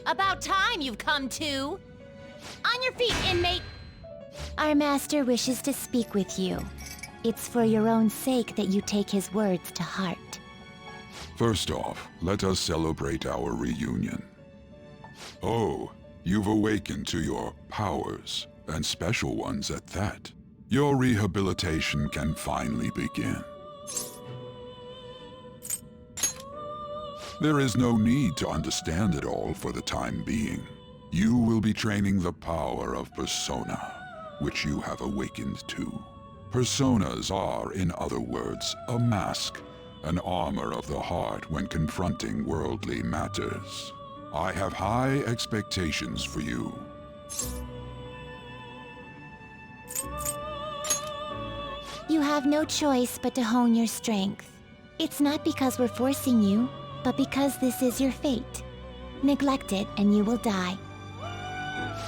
About time you've come to. On your feet, inmate. Our master wishes to speak with you. It's for your own sake that you take his words to heart. First off, let us celebrate our reunion. Oh, you've awakened to your powers, and special ones at that. Your rehabilitation can finally begin. There is no need to understand it all for the time being. You will be training the power of persona, which you have awakened to. Personas are, in other words, a mask, an armor of the heart when confronting worldly matters. I have high expectations for you. You have no choice but to hone your strength. It's not because we're forcing you, but because this is your fate. Neglect it and you will die.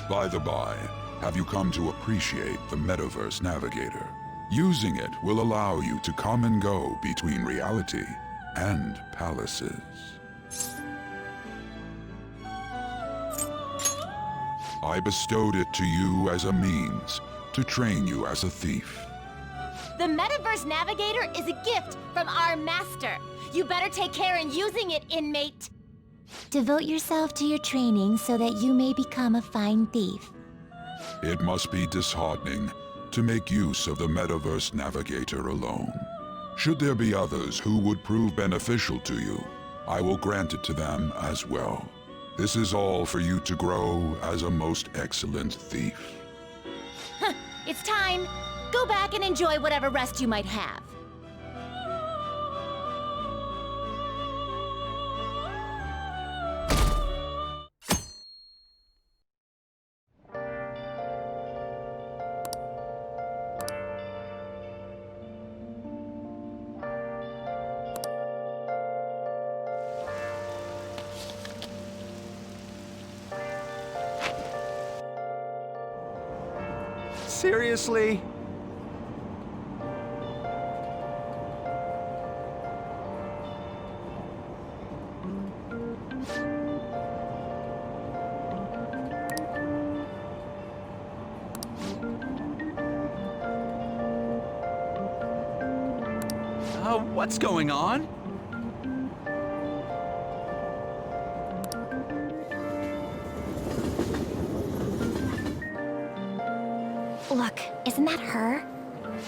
By the by, have you come to appreciate the Metaverse Navigator? Using it will allow you to come and go between reality and palaces. I bestowed it to you as a means to train you as a thief. The Metaverse Navigator is a gift from our master. You better take care in using it, inmate. Devote yourself to your training so that you may become a fine thief. It must be disheartening to make use of the Metaverse Navigator alone. Should there be others who would prove beneficial to you, I will grant it to them as well. This is all for you to grow as a most excellent thief. It's time. Go back and enjoy whatever rest you might have. Seriously? What's going on? Look, isn't that her?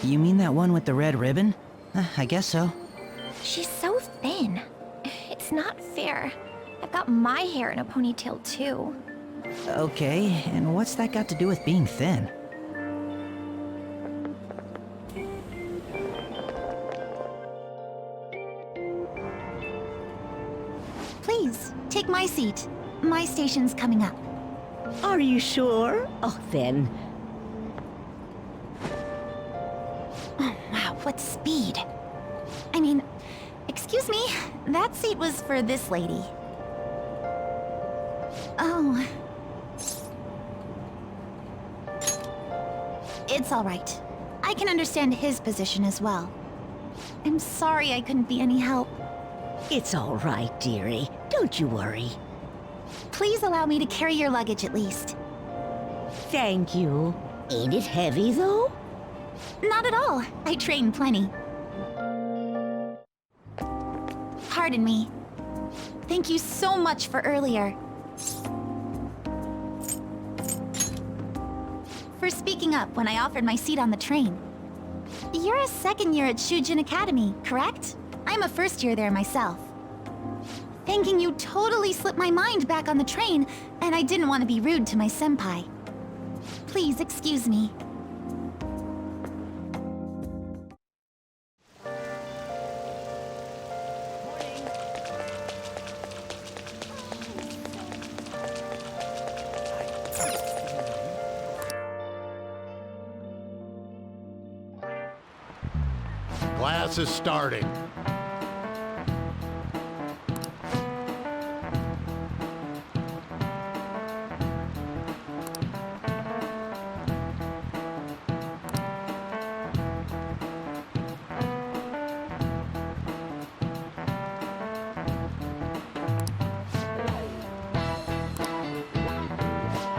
You mean that one with the red ribbon? I guess so. She's so thin. It's not fair. I've got my hair in a ponytail too. Okay, and what's that got to do with being thin? Please, take my seat. My station's coming up. Are you sure? Oh, then. Oh, wow, what speed. I mean, excuse me, that seat was for this lady. Oh. It's all right. I can understand his position as well. I'm sorry I couldn't be any help. It's all right, dearie. Don't you worry. Please allow me to carry your luggage at least. Thank you. Ain't it heavy, though? Not at all. I train plenty. Pardon me. Thank you so much for earlier. For speaking up when I offered my seat on the train. You're a second year at Shujin Academy, correct? I'm a first year there myself. Thanking you totally slipped my mind back on the train, and I didn't want to be rude to my senpai. Please excuse me. Class is starting.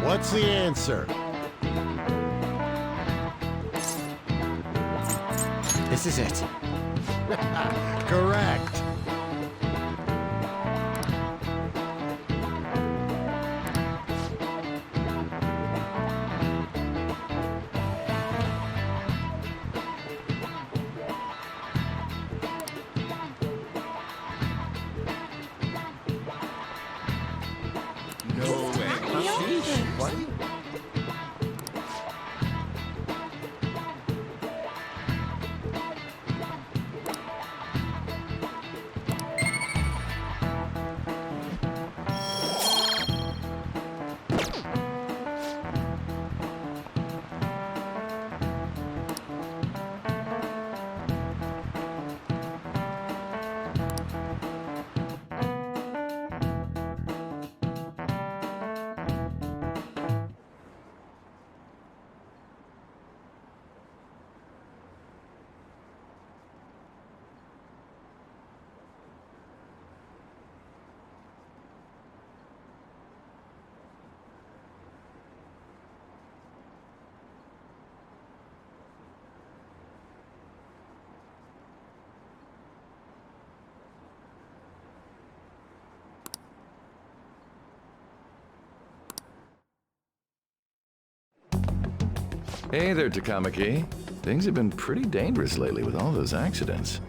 What's the answer? This is it. Correct. Hey there, Takamaki. Things have been pretty dangerous lately with all those accidents.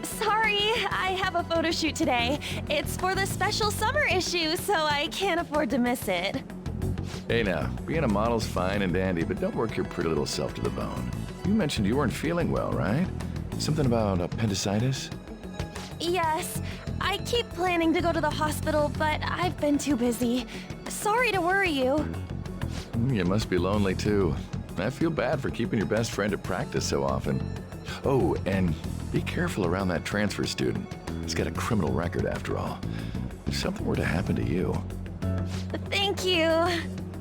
Sorry, I have a photo shoot today. It's for the special summer issue, so I can't afford to miss it. Hey now, being a model's fine and dandy, but don't work your pretty little self to the bone. You mentioned you weren't feeling well, right? Something about appendicitis? Yes, I keep planning to go to the hospital, but I've been too busy. Sorry to worry you. You must be lonely too. I feel bad for keeping your best friend at practice so often. Oh, and be careful around that transfer student. He's got a criminal record after all. If something were to happen to you. Thank you.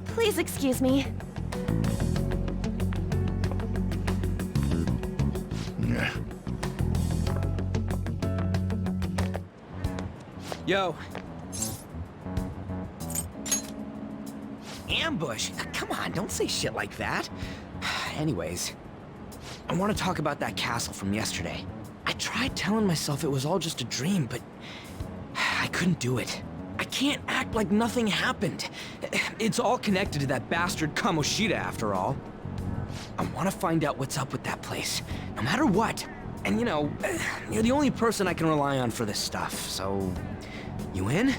Please excuse me. Yeah. Yo. Ambush? Come on, don't say shit like that. Anyways, I want to talk about that castle from yesterday. I tried telling myself it was all just a dream, but I couldn't do it. I can't act like nothing happened. It's all connected to that bastard Kamoshida after all. I want to find out what's up with that place, no matter what. And you know, you're the only person I can rely on for this stuff, so... You in?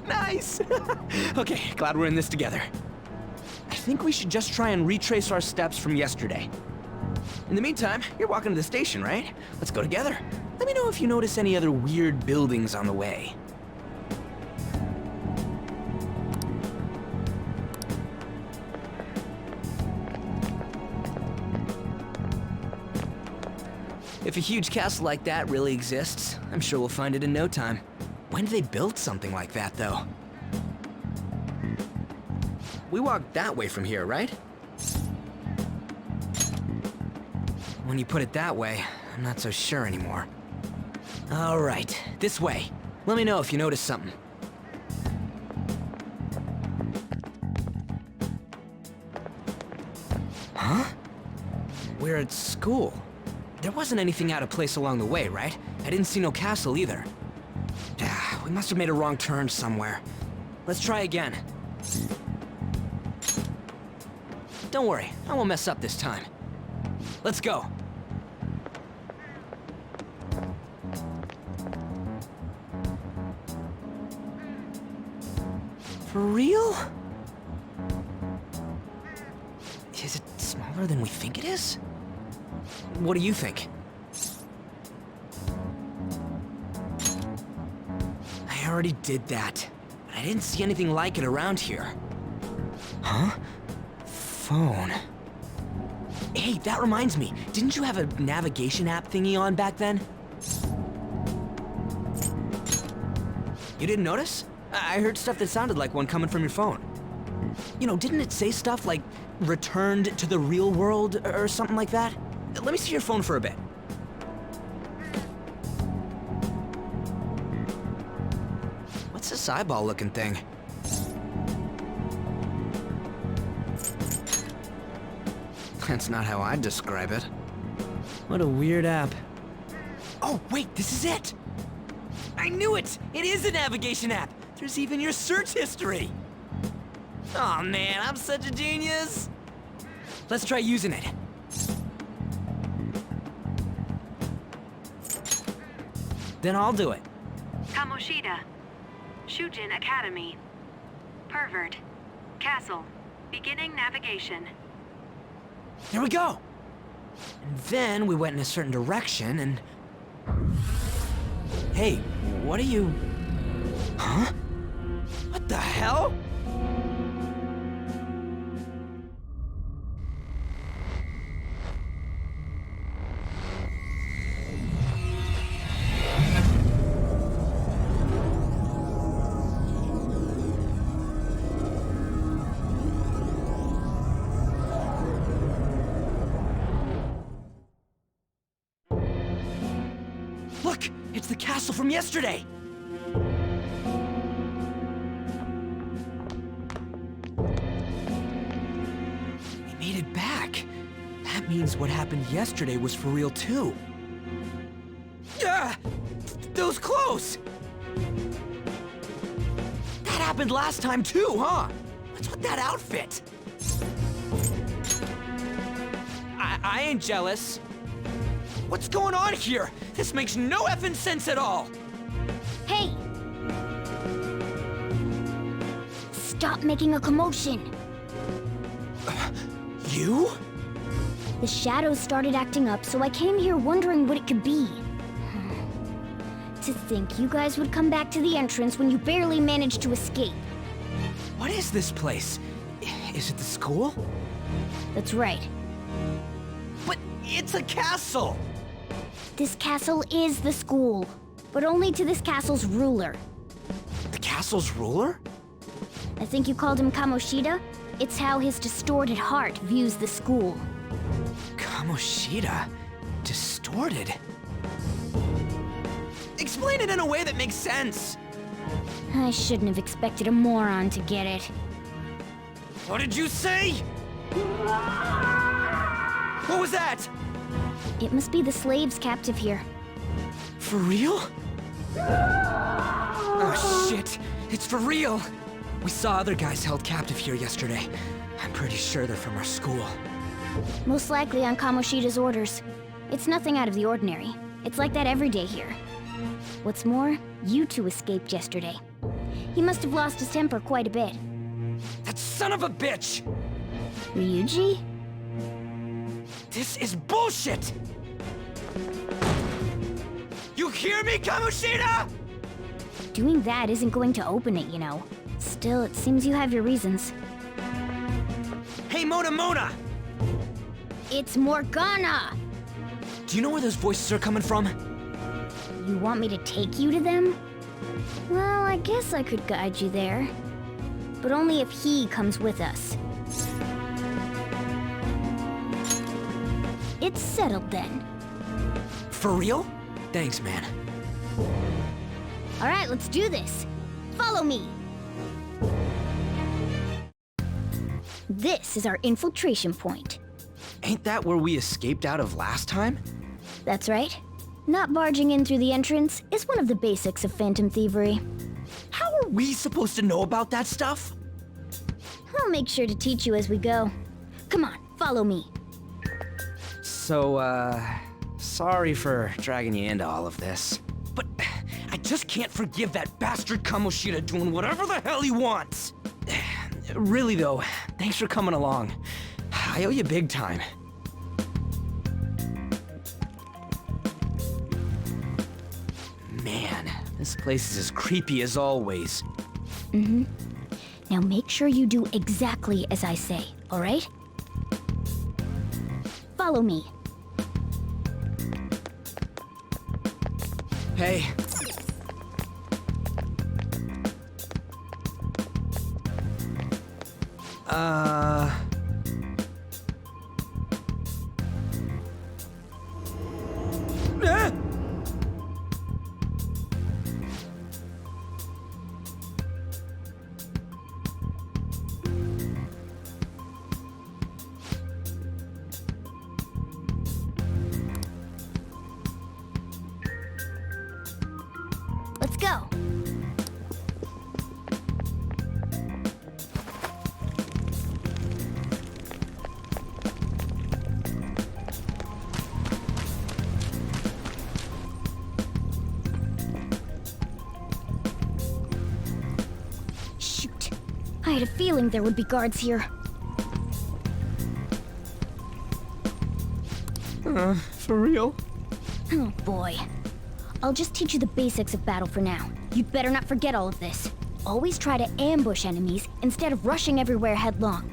Nice! Okay, glad we're in this together. I think we should just try and retrace our steps from yesterday. In the meantime, you're walking to the station, right? Let's go together. Let me know if you notice any other weird buildings on the way. If a huge castle like that really exists, I'm sure we'll find it in no time. When did they build something like that, though? We walked that way from here, right? When you put it that way, I'm not so sure anymore. All right, this way. Let me know if you notice something. Huh? We're at school. There wasn't anything out of place along the way, right? I didn't see no castle either. We must have made a wrong turn somewhere. Let's try again. Don't worry, I won't mess up this time. Let's go. For real? Is it smaller than we think it is? What do you think? I already did that, but I didn't see anything like it around here. Huh? Phone. Hey, that reminds me. Didn't you have a navigation app thingy on back then? You didn't notice? I heard stuff that sounded like one coming from your phone. You know, didn't it say stuff like, returned to the real world, or something like that? Let me see your phone for a bit. glass eyeball-looking thing. That's not how I'd describe it. What a weird app. Oh, wait, this is it! I knew it! It is a navigation app! There's even your search history! Aw, man, I'm such a genius! Let's try using it. Then I'll do it. Kamoshida. Shujin Academy. Pervert. Castle. Beginning navigation. There we go! And then we went in a certain direction and... Hey, what are you... Huh? What the hell? Look! It's the castle from yesterday! We made it back. That means what happened yesterday was for real too. Ah! Those clothes! That happened last time too, huh? What's with that outfit? I ain't jealous. What's going on here? This makes no effing sense at all! Hey! Stop making a commotion! You? The shadows started acting up, so I came here wondering what it could be. To think you guys would come back to the entrance when you barely managed to escape. What is this place? Is it the school? That's right. But it's a castle! This castle is the school, but only to this castle's ruler. The castle's ruler? I think you called him Kamoshida? It's how his distorted heart views the school. Kamoshida? Distorted? Explain it in a way that makes sense! I shouldn't have expected a moron to get it. What did you say? What was that? It must be the slaves captive here. For real? Oh shit, it's for real! We saw other guys held captive here yesterday. I'm pretty sure they're from our school. Most likely on Kamoshida's orders. It's nothing out of the ordinary. It's like that every day here. What's more, you two escaped yesterday. He must have lost his temper quite a bit. That son of a bitch! Ryuji? This is bullshit! You hear me, Kamoshida?! Doing that isn't going to open it, you know. Still, it seems you have your reasons. Hey, Mona! It's Morgana! Do you know where those voices are coming from? You want me to take you to them? Well, I guess I could guide you there. But only if he comes with us. It's settled then. For real? Thanks, man. Alright, let's do this. Follow me. This is our infiltration point. Ain't that where we escaped out of last time? That's right. Not barging in through the entrance is one of the basics of phantom thievery. How are we supposed to know about that stuff? I'll make sure to teach you as we go. Come on, follow me. So, sorry for dragging you into all of this. But I just can't forgive that bastard Kamoshida doing whatever the hell he wants. Really though, thanks for coming along. I owe you big time. Man, this place is as creepy as always. Mm-hmm. Now make sure you do exactly as I say, all right? Follow me. Hey. I had a feeling there would be guards here. For real? Oh boy. I'll just teach you the basics of battle for now. You'd better not forget all of this. Always try to ambush enemies instead of rushing everywhere headlong.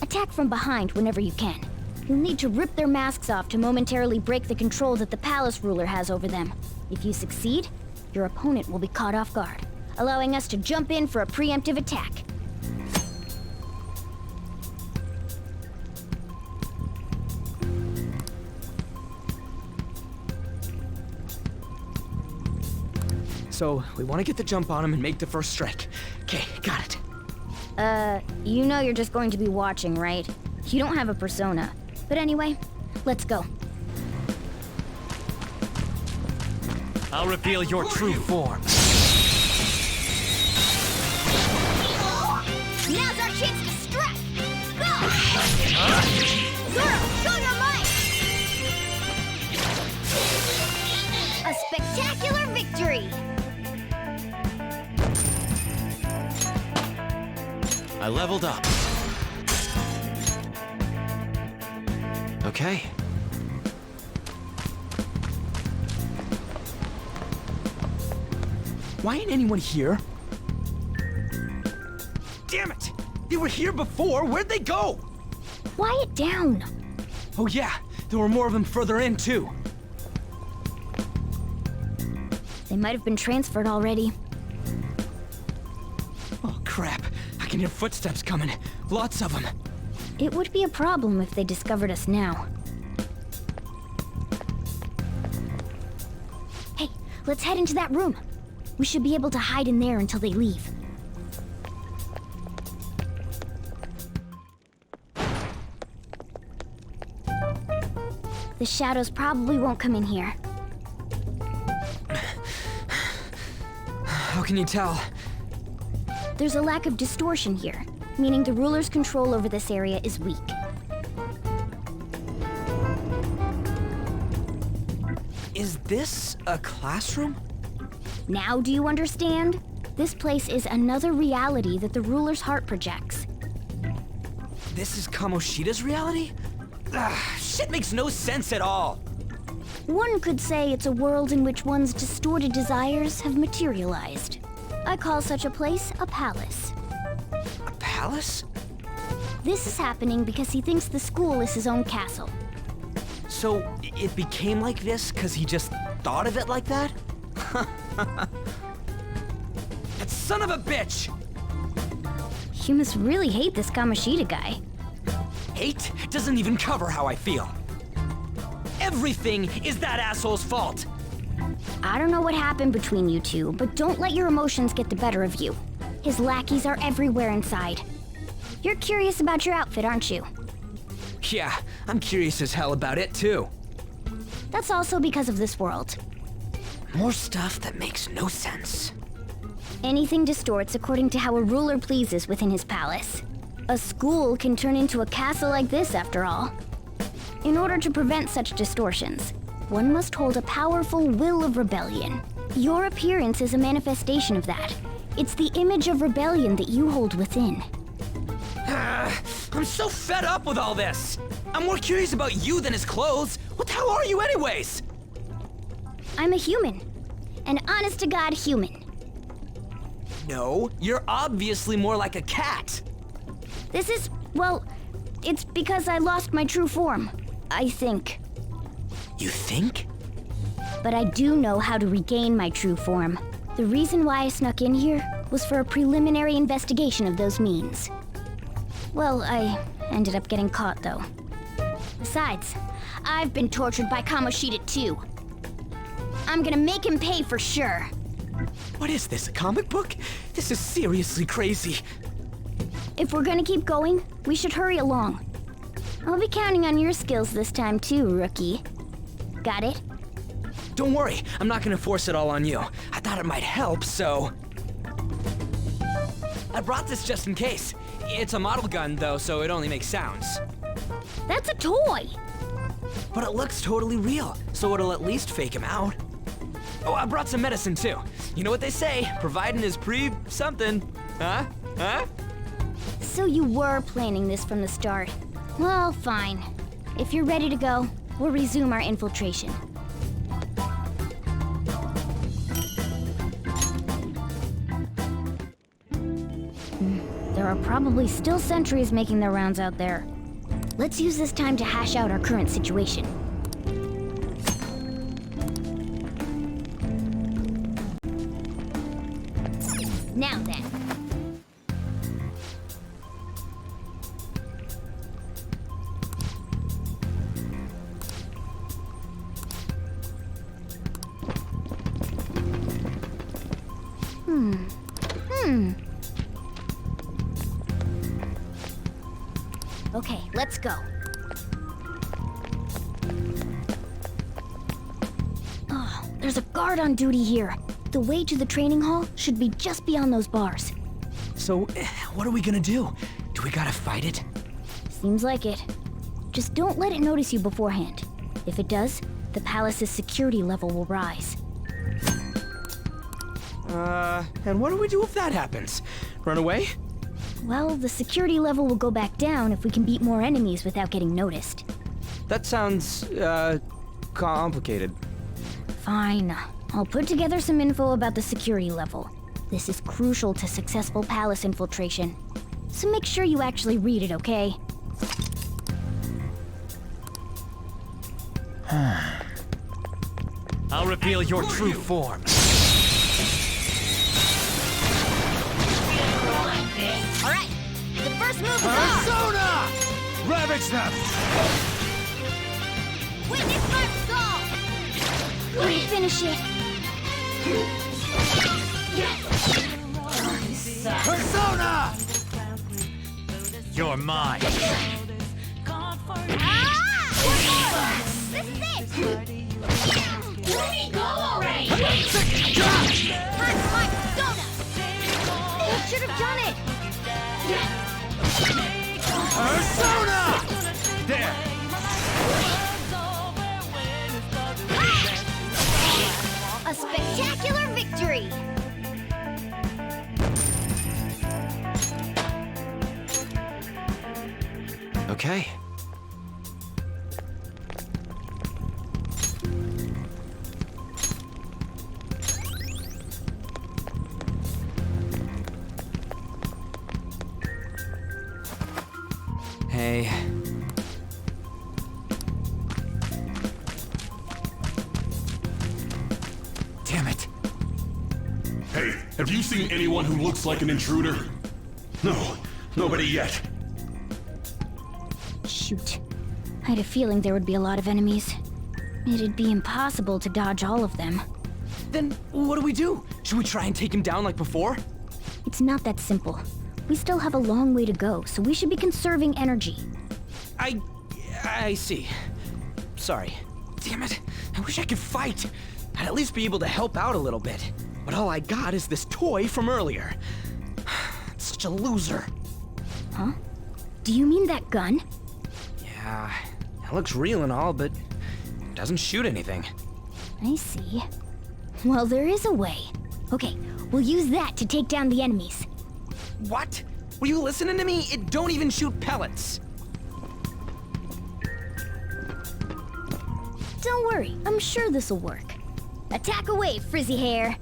Attack from behind whenever you can. You'll need to rip their masks off to momentarily break the control that the palace ruler has over them. If you succeed, your opponent will be caught off guard, allowing us to jump in for a preemptive attack. So, we want to get the jump on him and make the first strike. Okay, got it. You know you're just going to be watching, right? You don't have a persona. But anyway, let's go. I'll reveal your true form. Now's our chance to strike! Go! Zoro, show your might! A spectacular victory! I leveled up. Okay. Why ain't anyone here? Damn it! They were here before! Where'd they go? Quiet down! Oh yeah, there were more of them further in too. They might have been transferred already. Oh crap, I can hear footsteps coming. Lots of them. It would be a problem if they discovered us now. Hey, let's head into that room. We should be able to hide in there until they leave. The shadows probably won't come in here. How can you tell? There's a lack of distortion here, meaning the ruler's control over this area is weak. Is this a classroom? Now do you understand? This place is another reality that the ruler's heart projects. This is Kamoshida's reality? Shit makes no sense at all. One could say it's a world in which one's distorted desires have materialized. I call such a place a palace. A palace? This is happening because he thinks the school is his own castle. So, it became like this because he just thought of it like that? That son of a bitch! You must really hate this Kamoshida guy. Hate doesn't even cover how I feel. Everything is that asshole's fault! I don't know what happened between you two, but don't let your emotions get the better of you. His lackeys are everywhere inside. You're curious about your outfit, aren't you? Yeah, I'm curious as hell about it too. That's also because of this world. More stuff that makes no sense. Anything distorts according to how a ruler pleases within his palace. A school can turn into a castle like this, after all. In order to prevent such distortions, one must hold a powerful will of rebellion. Your appearance is a manifestation of that. It's the image of rebellion that you hold within. I'm so fed up with all this! I'm more curious about you than his clothes! What the hell are you anyways? I'm a human. An honest-to-God human. No, you're obviously more like a cat. This is, well, it's because I lost my true form, I think. You think? But I do know how to regain my true form. The reason why I snuck in here was for a preliminary investigation of those means. Well, I ended up getting caught, though. Besides, I've been tortured by Kamoshida too. I'm gonna make him pay for sure. What is this, a comic book? This is seriously crazy. If we're gonna keep going, we should hurry along. I'll be counting on your skills this time too, rookie. Got it? Don't worry, I'm not gonna force it all on you. I thought it might help, so... I brought this just in case. It's a model gun, though, so it only makes sounds. That's a toy! But it looks totally real, so it'll at least fake him out. Oh, I brought some medicine, too. You know what they say, providing is pre-something. Huh? Huh? So you were planning this from the start. Well, fine. If you're ready to go, we'll resume our infiltration. There are probably still sentries making their rounds out there. Let's use this time to hash out our current situation. Now then. Okay, let's go. Oh, there's a guard on duty here. The way to the training hall should be just beyond those bars. So, what are we gonna do? Do we gotta fight it? Seems like it. Just don't let it notice you beforehand. If it does, the palace's security level will rise. And what do we do if that happens? Run away? Well, the security level will go back down if we can beat more enemies without getting noticed. That sounds, complicated. Fine. I'll put together some info about the security level. This is crucial to successful palace infiltration. So make sure you actually read it, okay? I'll reveal your true form. All right, the first move is on! Persona! Ravage them! Witness my soul! Let me finish it. Persona! You're mine. This is it! Let me go already! Hurt my soda! You should have done it! Persona! There! A spectacular victory! Okay. Hey. Damn it. Hey, have you seen anyone who looks like an intruder? No, nobody yet. Shoot. I had a feeling there would be a lot of enemies. It'd be impossible to dodge all of them. Then what do we do? Should we try and take him down like before? It's not that simple. We still have a long way to go, so we should be conserving energy. I see. Sorry. Damn it. I wish I could fight. I'd at least be able to help out a little bit. But all I got is this toy from earlier. Such a loser. Huh? Do you mean that gun? Yeah, it looks real and all, but it doesn't shoot anything. I see. Well, there is a way. Okay, we'll use that to take down the enemies. What? Were you listening to me? It don't even shoot pellets. Don't worry, I'm sure this'll work. Attack away, frizzy hair.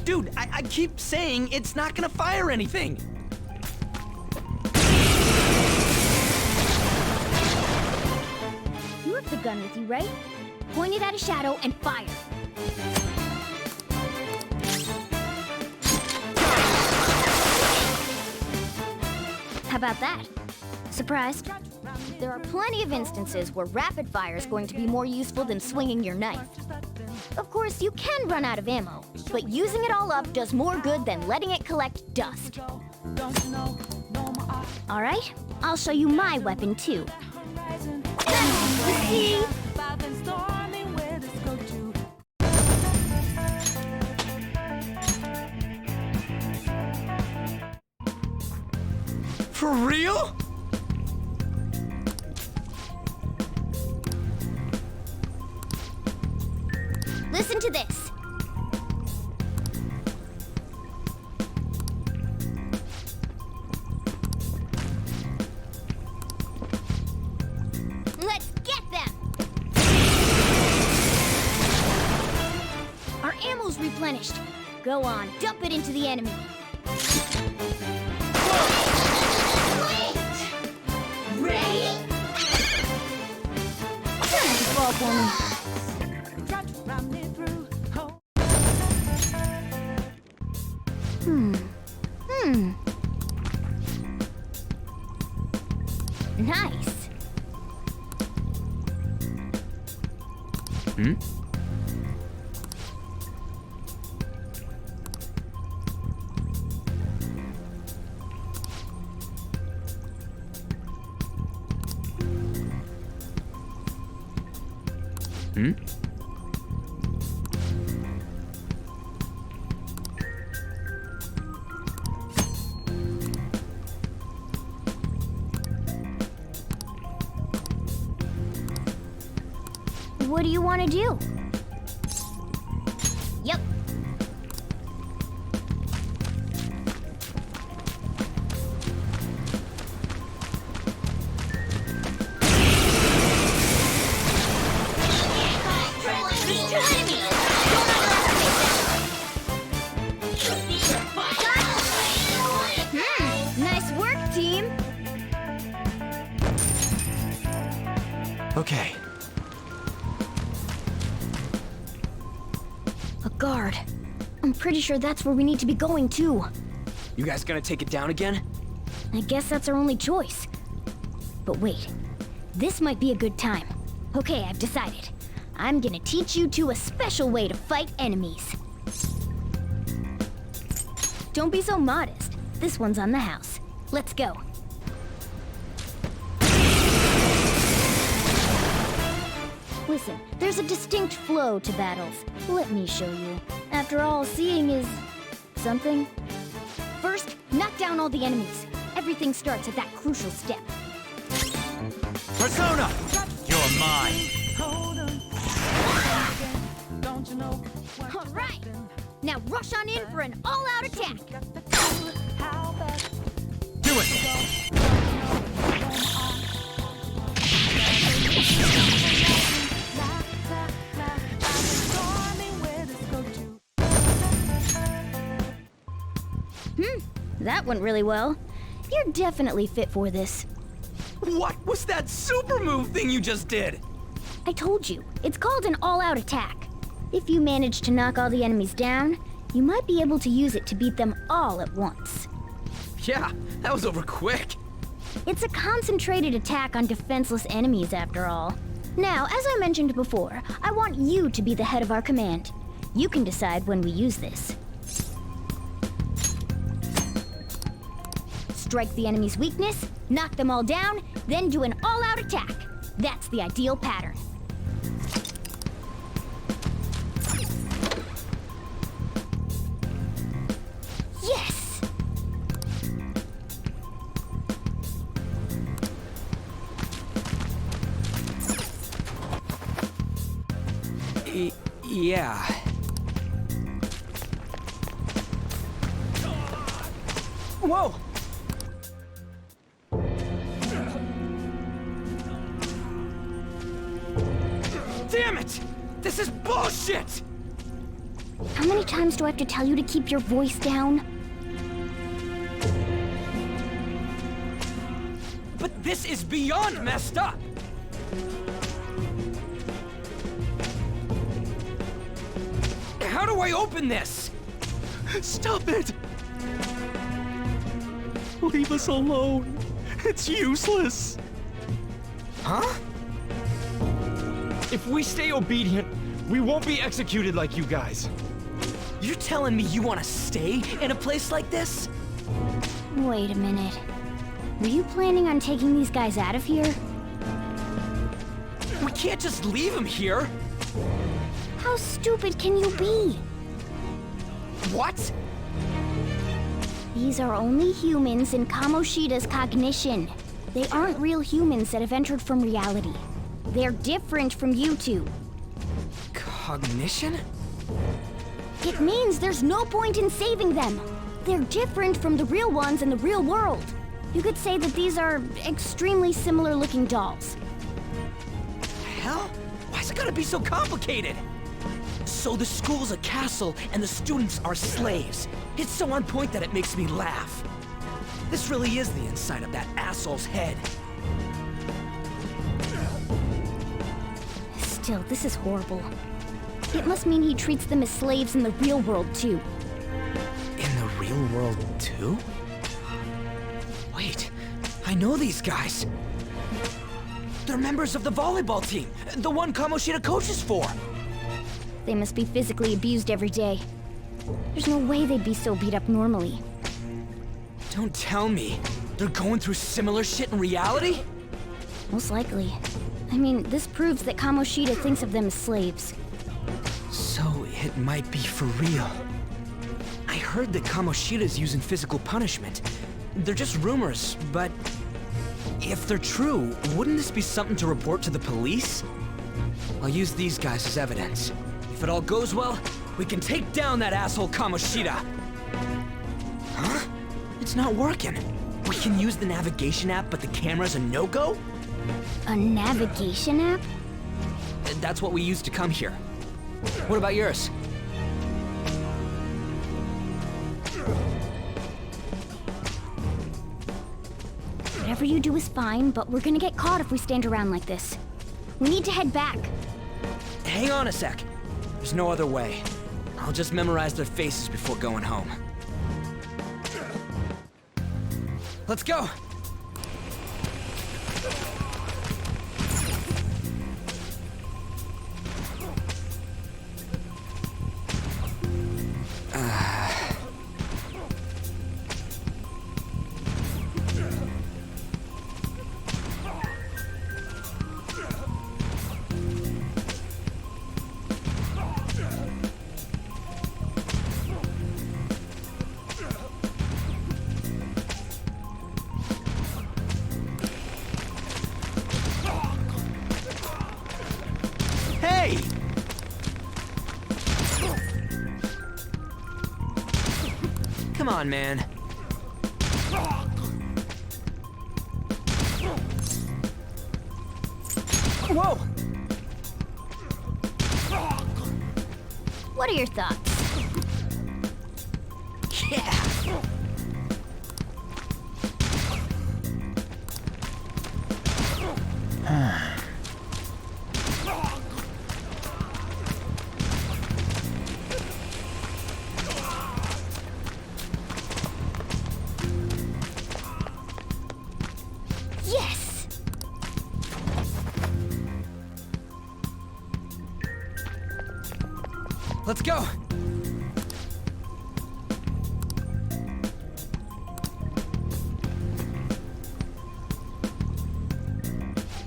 Dude, I keep saying it's not gonna fire anything. You have the gun with you, right? Point it at a shadow and fire. How about that? Surprised? There are plenty of instances where rapid fire is going to be more useful than swinging your knife. Of course, you can run out of ammo, but using it all up does more good than letting it collect dust. All right, I'll show you my weapon too. See? For real? Listen to this. replenished. Go on, dump it into the enemy. Ready? Turn the ball for me. Nice. What do you want to do? Yep. Nice work, team. Okay. A guard. I'm pretty sure that's where we need to be going, too. You guys gonna take it down again? I guess that's our only choice. But wait, this might be a good time. Okay, I've decided. I'm gonna teach you two a special way to fight enemies. Don't be so modest. This one's on the house. Let's go. Listen, there's a distinct flow to battles. Let me show you. After all, seeing is... something. First, knock down all the enemies. Everything starts at that crucial step. Persona! You're mine! All right! Now rush on in for an all-out attack! Do it! That went really well. You're definitely fit for this. What was that super move thing you just did? I told you, it's called an all-out attack. If you manage to knock all the enemies down, you might be able to use it to beat them all at once. Yeah, that was over quick. It's a concentrated attack on defenseless enemies, after all. Now, as I mentioned before, I want you to be the head of our command. You can decide when we use this. Strike the enemy's weakness, knock them all down, then do an all-out attack. That's the ideal pattern. Yes! Yeah. Whoa! Damn it! This is bullshit! How many times do I have to tell you to keep your voice down? But this is beyond messed up! How do I open this? Stop it! Leave us alone. It's useless. Huh? If we stay obedient, we won't be executed like you guys. You're telling me you want to stay in a place like this? Wait a minute. Were you planning on taking these guys out of here? We can't just leave them here. How stupid can you be? What? These are only humans in Kamoshida's cognition. They aren't real humans that have entered from reality. They're different from you two. Cognition? It means there's no point in saving them. They're different from the real ones in the real world. You could say that these are extremely similar-looking dolls. Hell? Why's it gotta be so complicated? So the school's a castle and the students are slaves. It's so on point that it makes me laugh. This really is the inside of that asshole's head. Still, this is horrible. It must mean he treats them as slaves in the real world, too. In the real world, too? Wait, I know these guys. They're members of the volleyball team, the one Kamoshida coaches for. They must be physically abused every day. There's no way they'd be so beat up normally. Don't tell me. They're going through similar shit in reality? Most likely. I mean, this proves that Kamoshida thinks of them as slaves. So it might be for real. I heard that Kamoshida's using physical punishment. They're just rumors, but if they're true, wouldn't this be something to report to the police? I'll use these guys as evidence. If it all goes well, we can take down that asshole Kamoshida. Huh? It's not working. We can use the navigation app, but the camera's a no-go? A navigation app? That's what we used to come here. What about yours? Whatever you do is fine, but we're gonna get caught if we stand around like this. We need to head back. Hang on a sec. There's no other way. I'll just memorize their faces before going home. Let's go! Hey! Come on, man. Whoa! What are your thoughts? Yeah! Yes! Let's go!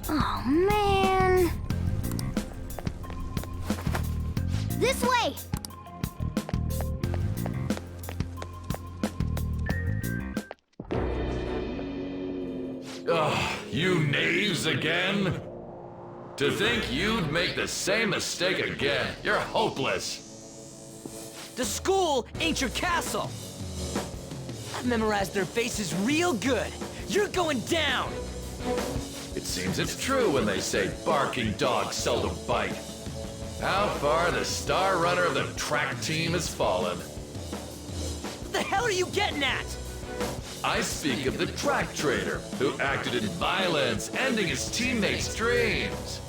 Oh, man. This way! Ugh, you knaves again? To think you'd make the same mistake again. You're hopeless. The school ain't your castle! I've memorized their faces real good. You're going down! It seems it's true when they say barking dogs seldom bite. How far the star runner of the track team has fallen. What the hell are you getting at? I speak of the track trader who acted in violence, ending his teammates' dreams.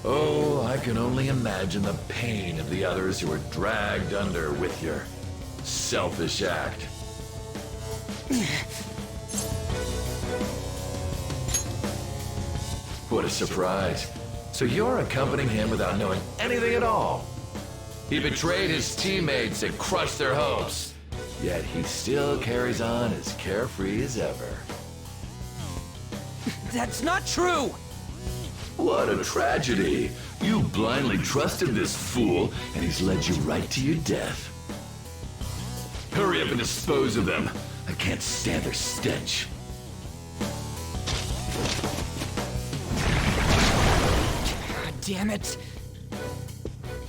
Oh, I can only imagine the pain of the others who were dragged under with your selfish act. What a surprise. So you're accompanying him without knowing anything at all. He betrayed his teammates and crushed their hopes. Yet he still carries on as carefree as ever. That's not true! What a tragedy. You blindly trusted this fool, and he's led you right to your death. Hurry up and dispose of them. I can't stand their stench. God damn it.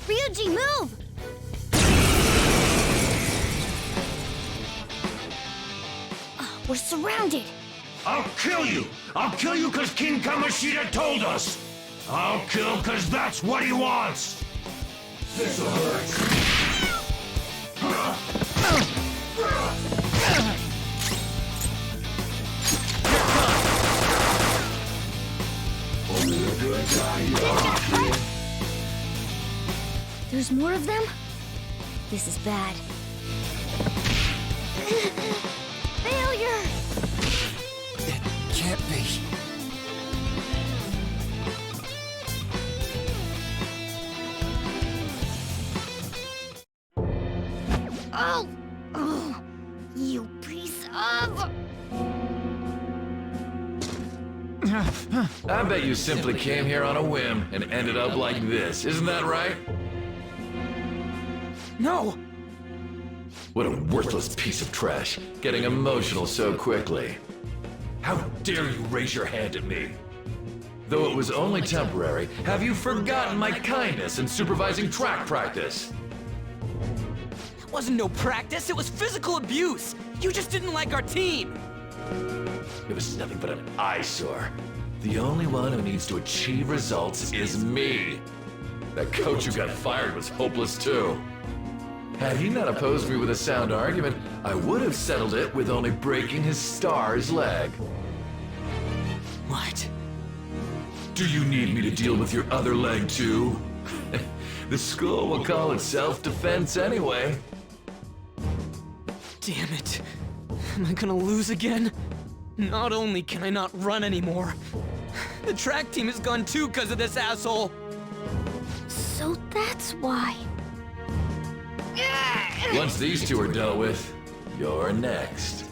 Ryuji, move! We're surrounded! I'll kill you! I'll kill you because King Kamoshida told us! I'll kill because that's what he wants! This'll hurt. Only a good guy. There's more of them? This is bad. Failure! It can't be. Oh! Oh! You piece of... I bet you simply came here on a whim and ended up like this, isn't that right? No! What a worthless piece of trash, getting emotional so quickly. How dare you raise your hand at me? Though it was only temporary, have you forgotten my kindness in supervising track practice? It wasn't no practice, it was physical abuse! You just didn't like our team! It was nothing but an eyesore. The only one who needs to achieve results is me. That coach who got fired was hopeless too. Had he not opposed me with a sound argument, I would have settled it with only breaking his star's leg. What? Do you need me to deal with your other leg too? The school will call it self-defense anyway. Damn it. Am I gonna lose again? Not only can I not run anymore, the track team is gone too because of this asshole! So that's why. Once these two are dealt with, you're next.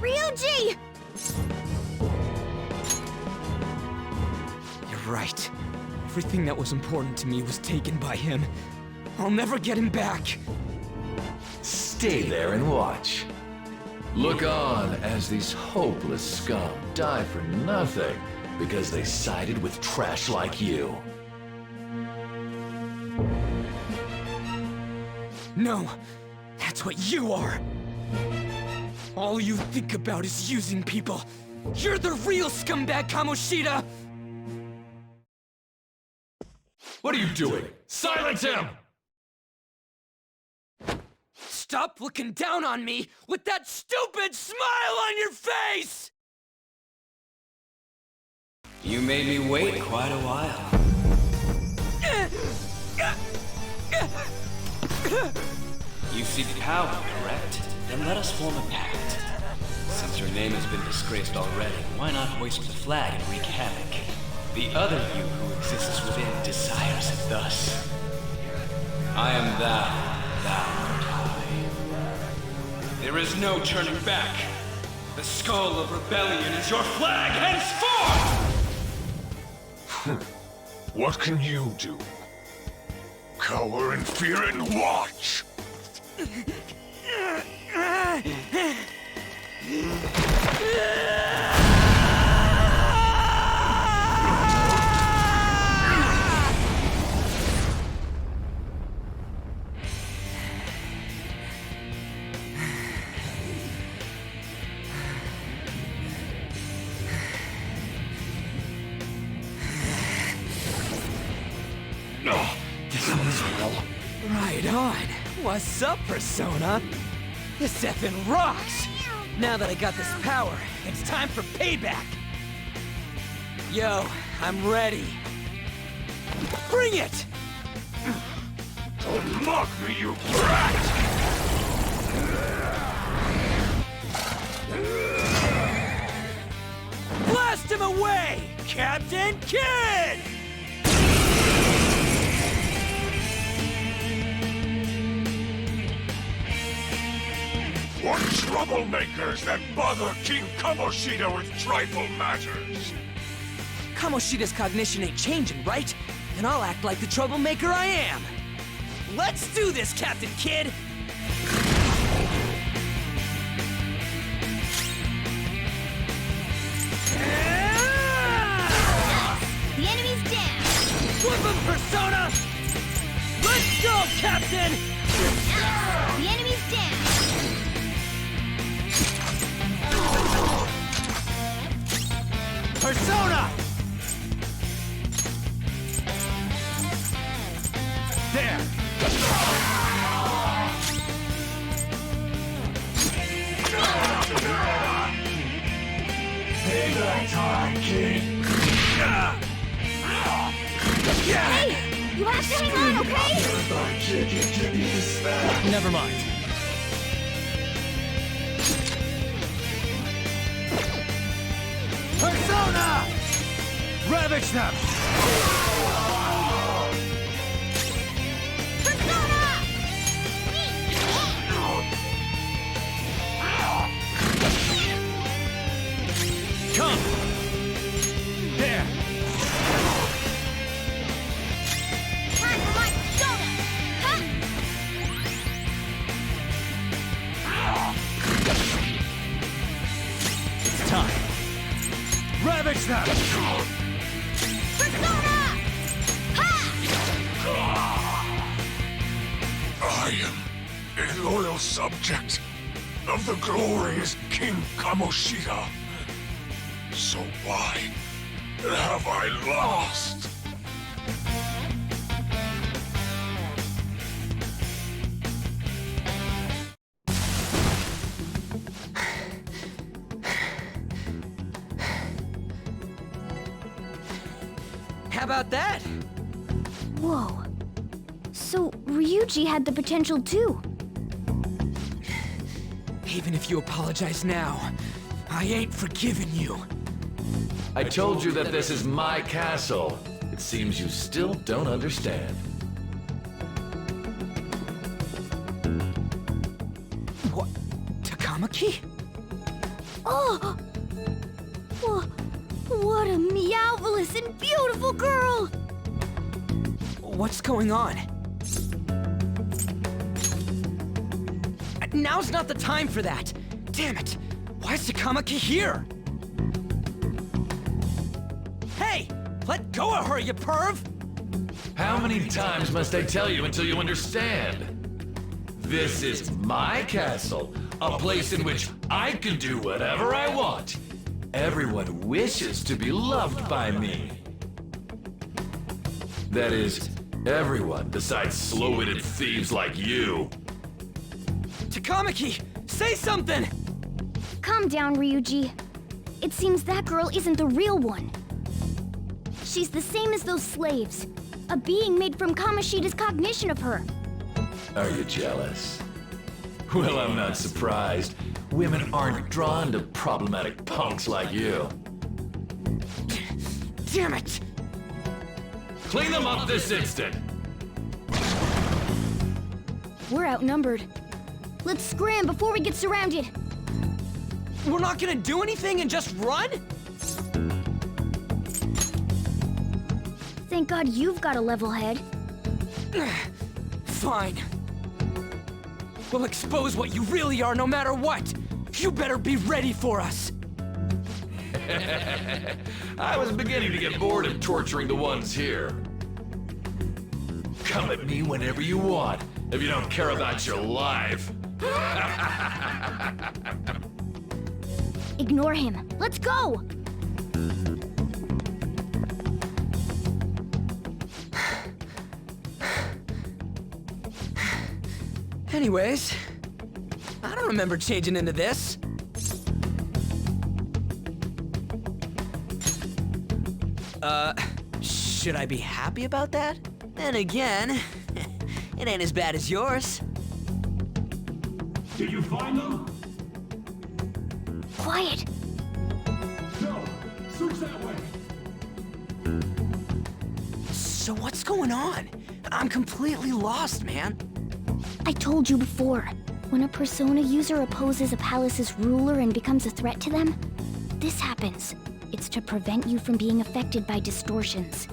Ryuji! You're right. Everything that was important to me was taken by him. I'll never get him back. Stay there and watch. Look on as these hopeless scum die for nothing because they sided with trash like you. No, that's what you are. All you think about is using people. You're the real scumbag, Kamoshida! What are you doing? Silence him! Stop looking down on me with that stupid smile on your face! You made me wait quite a while. You seek power, correct? Then let us form a pact. Since your name has been disgraced already, why not hoist the flag and wreak havoc? The other you who exists within desires it thus. I am thou art I. There is no turning back. The skull of rebellion is your flag henceforth! What can you do? Cower in fear and watch! Right on. What's up, Persona? This effing rocks! Now that I got this power, it's time for payback! Yo, I'm ready. Bring it! Don't mock me, you brat! Blast him away, Captain Kid! What troublemakers that bother King Kamoshida with trifle matters? Kamoshida's cognition ain't changing, right? Then I'll act like the troublemaker I am. Let's do this, Captain Kid! The enemy's down! Flip him, Persona! Let's go, Captain! The enemy's down! Persona! Hey! You have to hang on, okay? Never mind. Persona! Ravage them! Come! There! Time for my persona! Huh? It's time! Ravage them! Persona! Ha! I am a loyal subject of the glorious King Kamoshida. So why have I lost? How about that? Whoa. So, Ryuji had the potential too. Even if you apologize now, I ain't forgiving you. I told you that this is my castle. It seems you still don't understand. What? Takamaki? Oh! What a meowvelous and beautiful girl! What's going on? Now's not the time for that! Damn it! Why is Takamaki here? Hey! Let go of her, you perv! How many times must I tell you until you understand? This is my castle, a place in which I can do whatever I want. Everyone wishes to be loved by me. That is, everyone besides slow-witted thieves like you. Takamaki! Say something! Calm down, Ryuji. It seems that girl isn't the real one. She's the same as those slaves. A being made from Kamoshida's cognition of her. Are you jealous? Well, I'm not surprised. Women aren't drawn to problematic punks like you. Damn it! Clean them up this instant! We're outnumbered. Let's scram before we get surrounded. We're not gonna do anything and just run? Thank God you've got a level head. Fine. We'll expose what you really are no matter what. You better be ready for us. I was beginning to get bored of torturing the ones here. Come at me whenever you want, if you don't care about your life. Ignore him. Let's go! Anyways, I don't remember changing into this. Should I be happy about that? Then again, it ain't as bad as yours. Did you find them? Quiet! No, search that way. So what's going on? I'm completely lost, man. I told you before, when a Persona user opposes a palace's ruler and becomes a threat to them, this happens. It's to prevent you from being affected by distortions.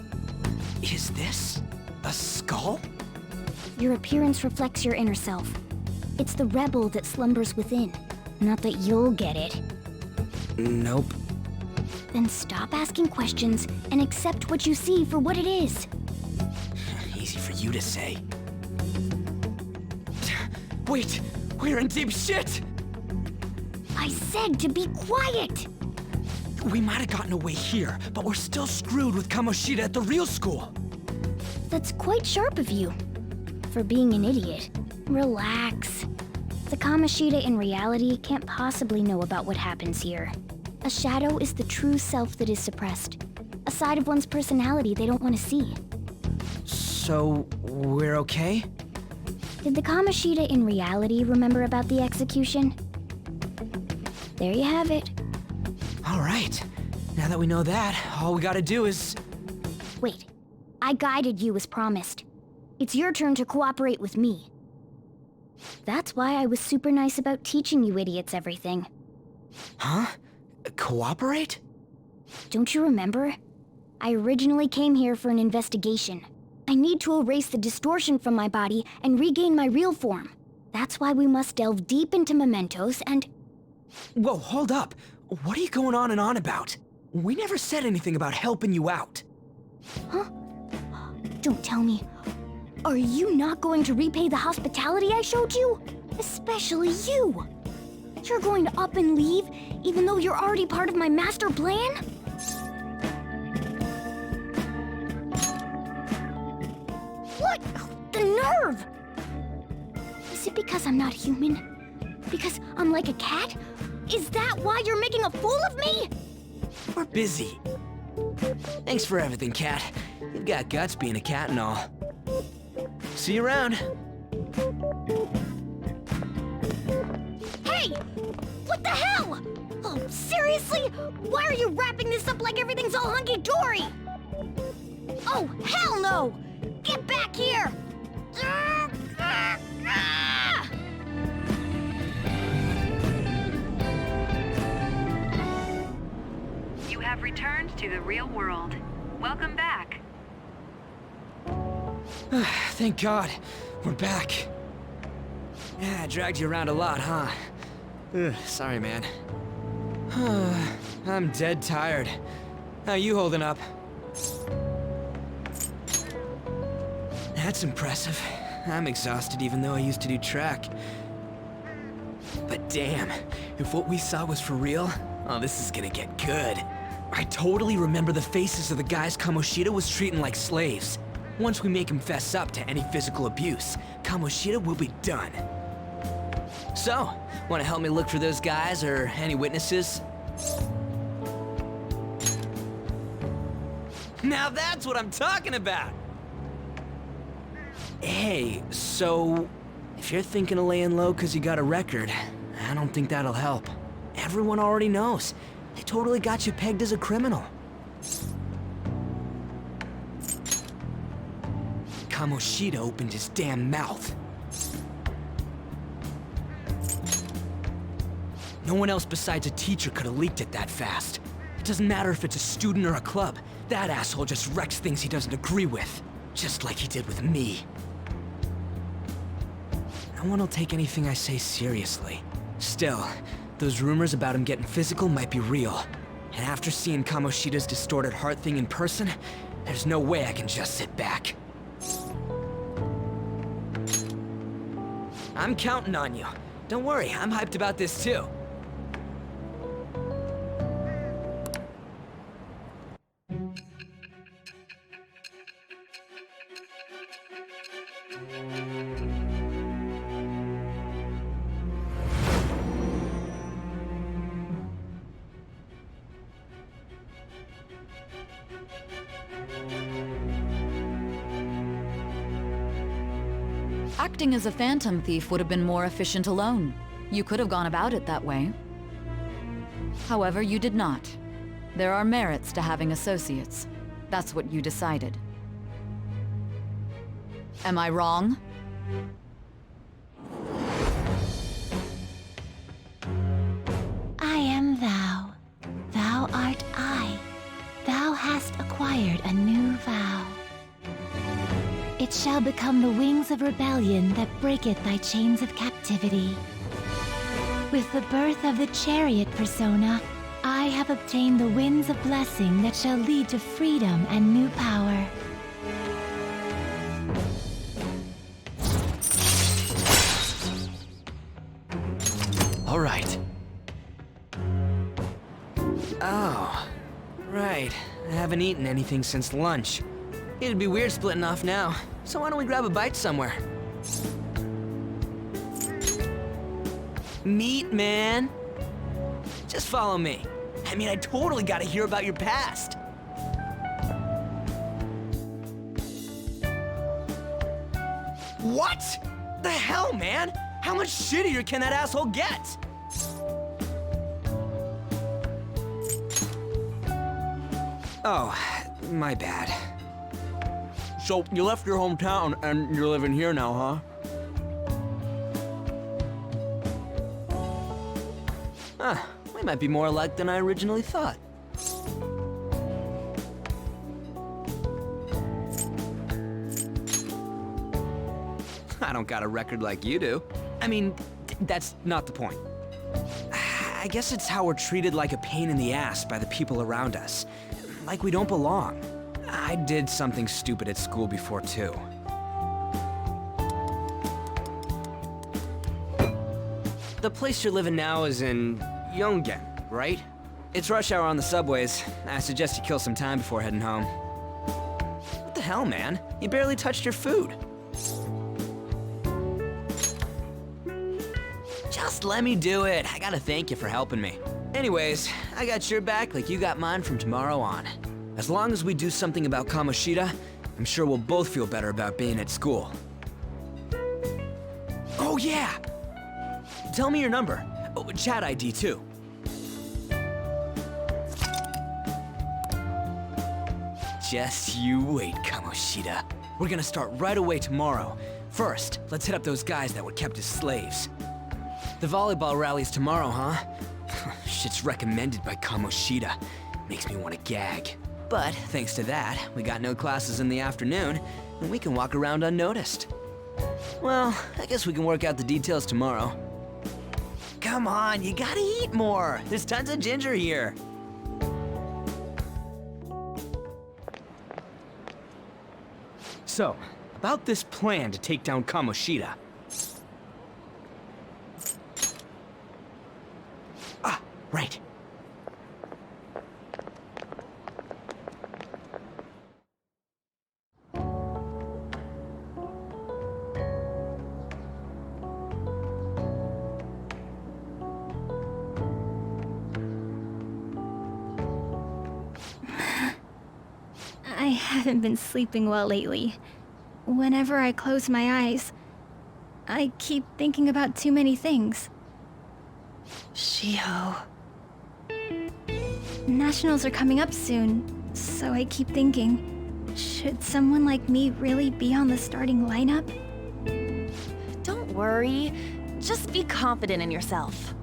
Is this a skull? Your appearance reflects your inner self. It's the rebel that slumbers within. Not that you'll get it. Nope. Then stop asking questions and accept what you see for what it is. Easy for you to say. Wait, we're in deep shit! I said to be quiet! We might have gotten away here, but we're still screwed with Kamoshida at the real school. That's quite sharp of you. For being an idiot. Relax. The Kamoshida in reality can't possibly know about what happens here. A shadow is the true self that is suppressed. A side of one's personality they don't want to see. So, we're okay? Did the Kamoshida in reality remember about the execution? There you have it. All right. Now that we know that, all we gotta do is... Wait. I guided you as promised. It's your turn to cooperate with me. That's why I was super nice about teaching you idiots everything. Huh? Cooperate? Don't you remember? I originally came here for an investigation. I need to erase the distortion from my body and regain my real form. That's why we must delve deep into Mementos and... Whoa, hold up. What are you going on and on about? We never said anything about helping you out. Huh? Don't tell me. Are you not going to repay the hospitality I showed you? Especially you. You're going to up and leave, even though you're already part of my master plan? What? The nerve! Is it because I'm not human? Because I'm like a cat? Is that why you're making a fool of me? We're busy. Thanks for everything, Cat. You've got guts being a cat and all. See you around. Hey! What the hell? Oh, seriously? Why are you wrapping this up like everything's all hunky-dory? Oh, hell no! Get back here! You have returned to the real world. Welcome back. Thank God. We're back. Yeah, I dragged you around a lot, huh? Sorry, man. I'm dead tired. How you holding up? That's impressive. I'm exhausted even though I used to do track. But damn, if what we saw was for real, oh, this is gonna get good. I totally remember the faces of the guys Kamoshida was treating like slaves. Once we make him fess up to any physical abuse, Kamoshida will be done. So, wanna help me look for those guys or any witnesses? Now that's what I'm talking about! Hey, so... if you're thinking of laying low cause you got a record, I don't think that'll help. Everyone already knows. They totally got you pegged as a criminal. Kamoshida opened his damn mouth. No one else besides a teacher could have leaked it that fast. It doesn't matter if it's a student or a club. That asshole just wrecks things he doesn't agree with. Just like he did with me. No one will take anything I say seriously. Still, those rumors about him getting physical might be real. And after seeing Kamoshida's distorted heart thing in person, there's no way I can just sit back. I'm counting on you. Don't worry, I'm hyped about this too. Acting as a phantom thief would have been more efficient alone. You could have gone about it that way. However, you did not. There are merits to having associates. That's what you decided. Am I wrong? I am thou. Thou art I. Thou hast acquired a new vow. It shall become the wings of rebellion that breaketh thy chains of captivity. With the birth of the Chariot persona, I have obtained the winds of blessing that shall lead to freedom and new power. All right. Oh, right. I haven't eaten anything since lunch. It'd be weird splitting off now, so why don't we grab a bite somewhere? Meat, man. Just follow me. I mean, I totally gotta hear about your past. What? The hell, man? How much shittier can that asshole get? Oh, my bad. So, you left your hometown and you're living here now, huh? Huh, we might be more alike than I originally thought. I don't got a record like you do. I mean, that's not the point. I guess it's how we're treated like a pain in the ass by the people around us. Like we don't belong. I did something stupid at school before, too. The place you're living now is in Yongen, right? It's rush hour on the subways. I suggest you kill some time before heading home. What the hell, man? You barely touched your food. Just let me do it. I gotta thank you for helping me. Anyways, I got your back like you got mine from tomorrow on. As long as we do something about Kamoshida, I'm sure we'll both feel better about being at school. Oh yeah! Tell me your number. Oh, chat ID too. Just you wait, Kamoshida. We're gonna start right away tomorrow. First, let's hit up those guys that were kept as slaves. The volleyball rally's tomorrow, huh? Shit's recommended by Kamoshida. Makes me want to gag. But thanks to that, we got no classes in the afternoon, and we can walk around unnoticed. Well, I guess we can work out the details tomorrow. Come on, you gotta eat more. There's tons of ginger here. So, about this plan to take down Kamoshida. Ah, right. I haven't been sleeping well lately. Whenever I close my eyes, I keep thinking about too many things. Shiho. Nationals are coming up soon, so I keep thinking, should someone like me really be on the starting lineup? Don't worry. Just be confident in yourself.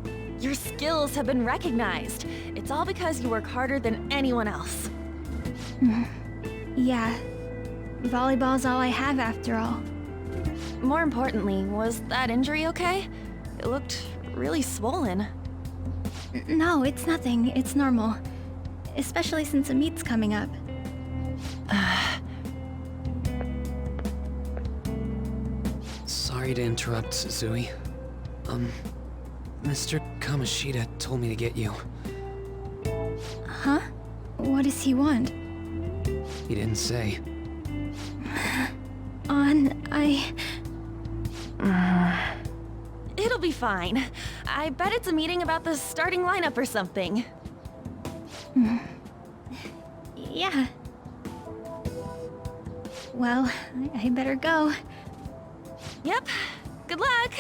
Your skills have been recognized. It's all because you work harder than anyone else. Yeah. Volleyball's all I have after all. More importantly, was that injury okay? It looked really swollen. No, it's nothing. It's normal. Especially since a meet's coming up. Sorry to interrupt, Suzui. Mr. Kamoshida told me to get you. Huh? What does he want? He didn't say. It'll be fine. I bet it's a meeting about the starting lineup or something. Yeah. Well, I better go. Yep. Good luck!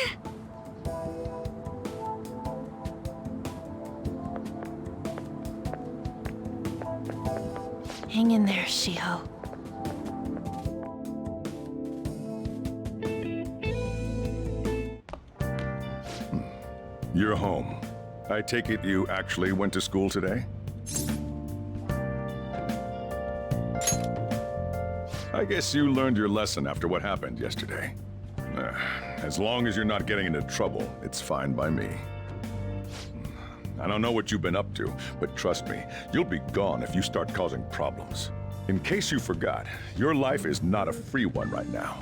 Hang in there, Shiho. You're home. I take it you actually went to school today? I guess you learned your lesson after what happened yesterday. As long as you're not getting into trouble, it's fine by me. I don't know what you've been up to, but trust me, you'll be gone if you start causing problems. In case you forgot, your life is not a free one right now.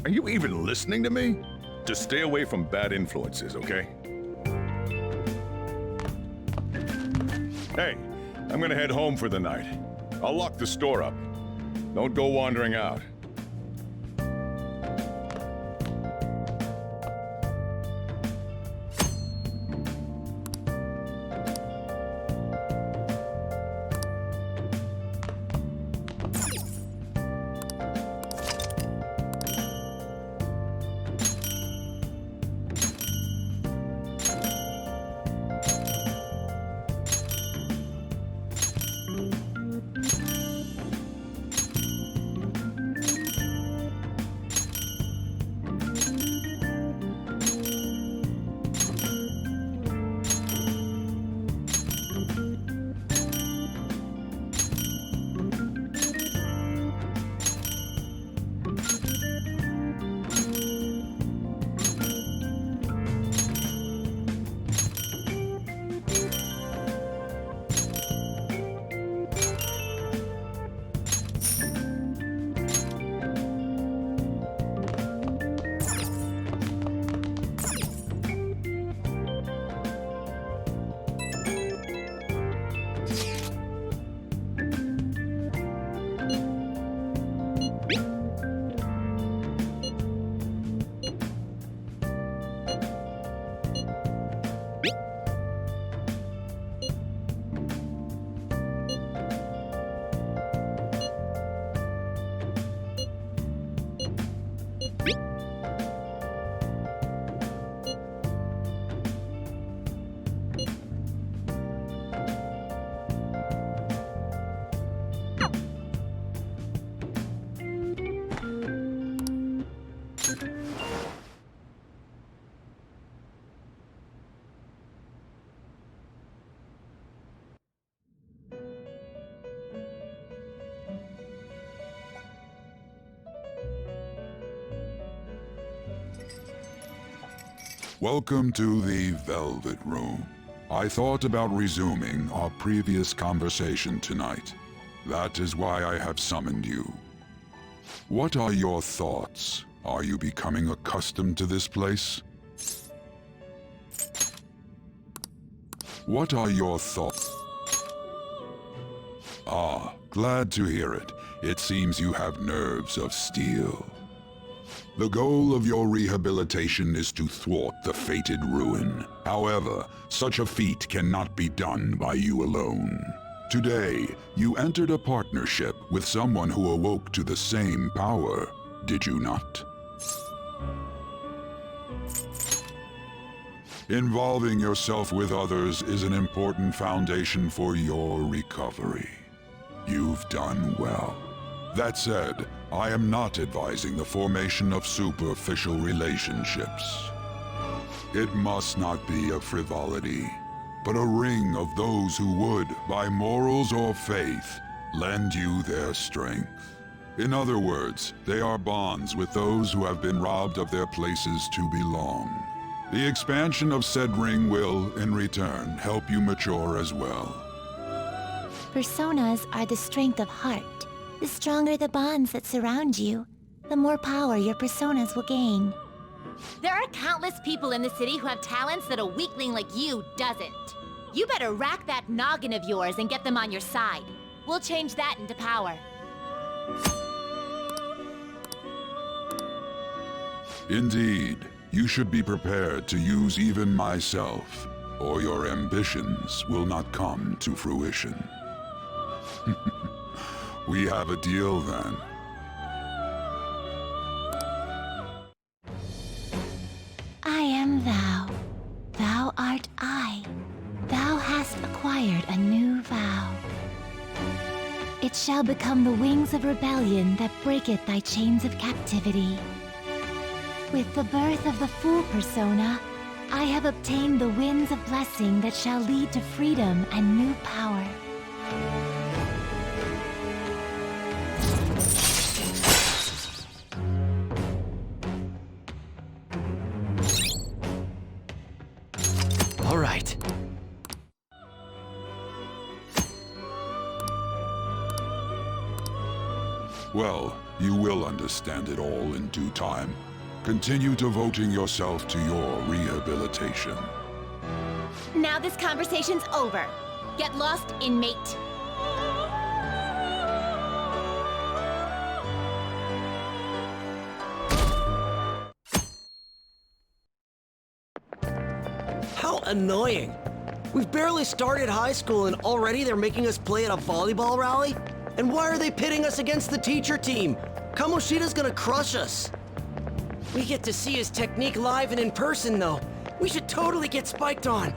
Are you even listening to me? Just stay away from bad influences, okay? Hey, I'm gonna head home for the night. I'll lock the store up. Don't go wandering out. Welcome to the Velvet Room. I thought about resuming our previous conversation tonight. That is why I have summoned you. What are your thoughts? Are you becoming accustomed to this place? What are your thoughts? Ah, glad to hear it. It seems you have nerves of steel. The goal of your rehabilitation is to thwart the fated ruin. However, such a feat cannot be done by you alone. Today, you entered a partnership with someone who awoke to the same power, did you not? Involving yourself with others is an important foundation for your recovery. You've done well. That said, I am not advising the formation of superficial relationships. It must not be a frivolity, but a ring of those who would, by morals or faith, lend you their strength. In other words, they are bonds with those who have been robbed of their places to belong. The expansion of said ring will, in return, help you mature as well. Personas are the strength of heart. The stronger the bonds that surround you, the more power your personas will gain. There are countless people in the city who have talents that a weakling like you doesn't. You better rack that noggin of yours and get them on your side. We'll change that into power. Indeed, you should be prepared to use even myself, or your ambitions will not come to fruition. We have a deal then. I am thou. Thou art I. Thou hast acquired a new vow. It shall become the wings of rebellion that breaketh thy chains of captivity. With the birth of the Fool persona, I have obtained the winds of blessing that shall lead to freedom and new power. All right. Well, You will understand it all in due time. Continue devoting yourself to your rehabilitation. Now this conversation's over. Get lost, inmate. How annoying. We've barely started high school and already they're making us play at a volleyball rally? And why are they pitting us against the teacher team? Kamoshida's gonna crush us. We get to see his technique live and in person, though. We should totally get spiked on.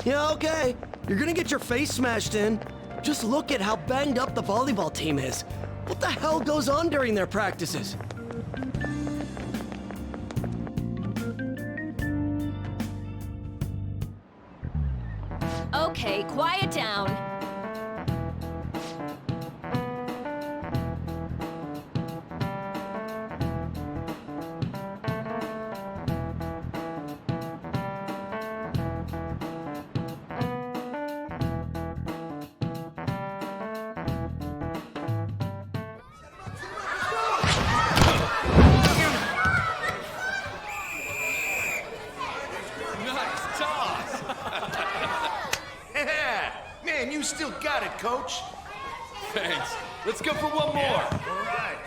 Yeah, okay. You're gonna get your face smashed in. Just look at how banged up the volleyball team is. What the hell goes on during their practices? Okay, quiet down. Nice toss! Yeah! Man, you still got it, coach. Thanks. Let's go for one more. All right.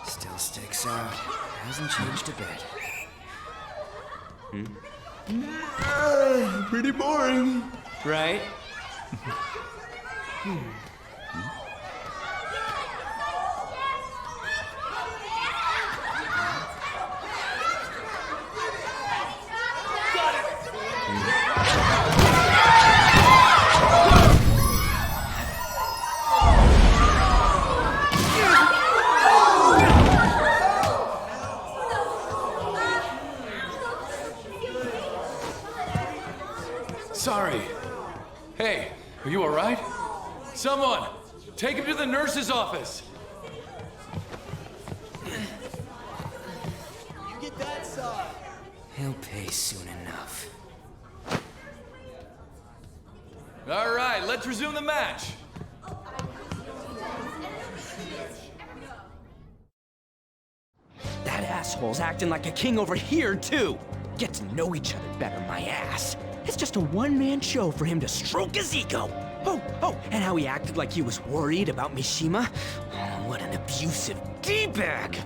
Still sticks out. Hasn't changed a bit. Pretty boring. Right? Sorry. Hey, are you all right? Someone, take him to the nurse's office. You get that side. He'll pay soon enough. All right, let's resume the match. That asshole's acting like a king over here, too. Get to know each other better, my ass. It's just a one-man show for him to stroke his ego. Oh, and how he acted like he was worried about Mishima. Oh, what an abusive D-bag.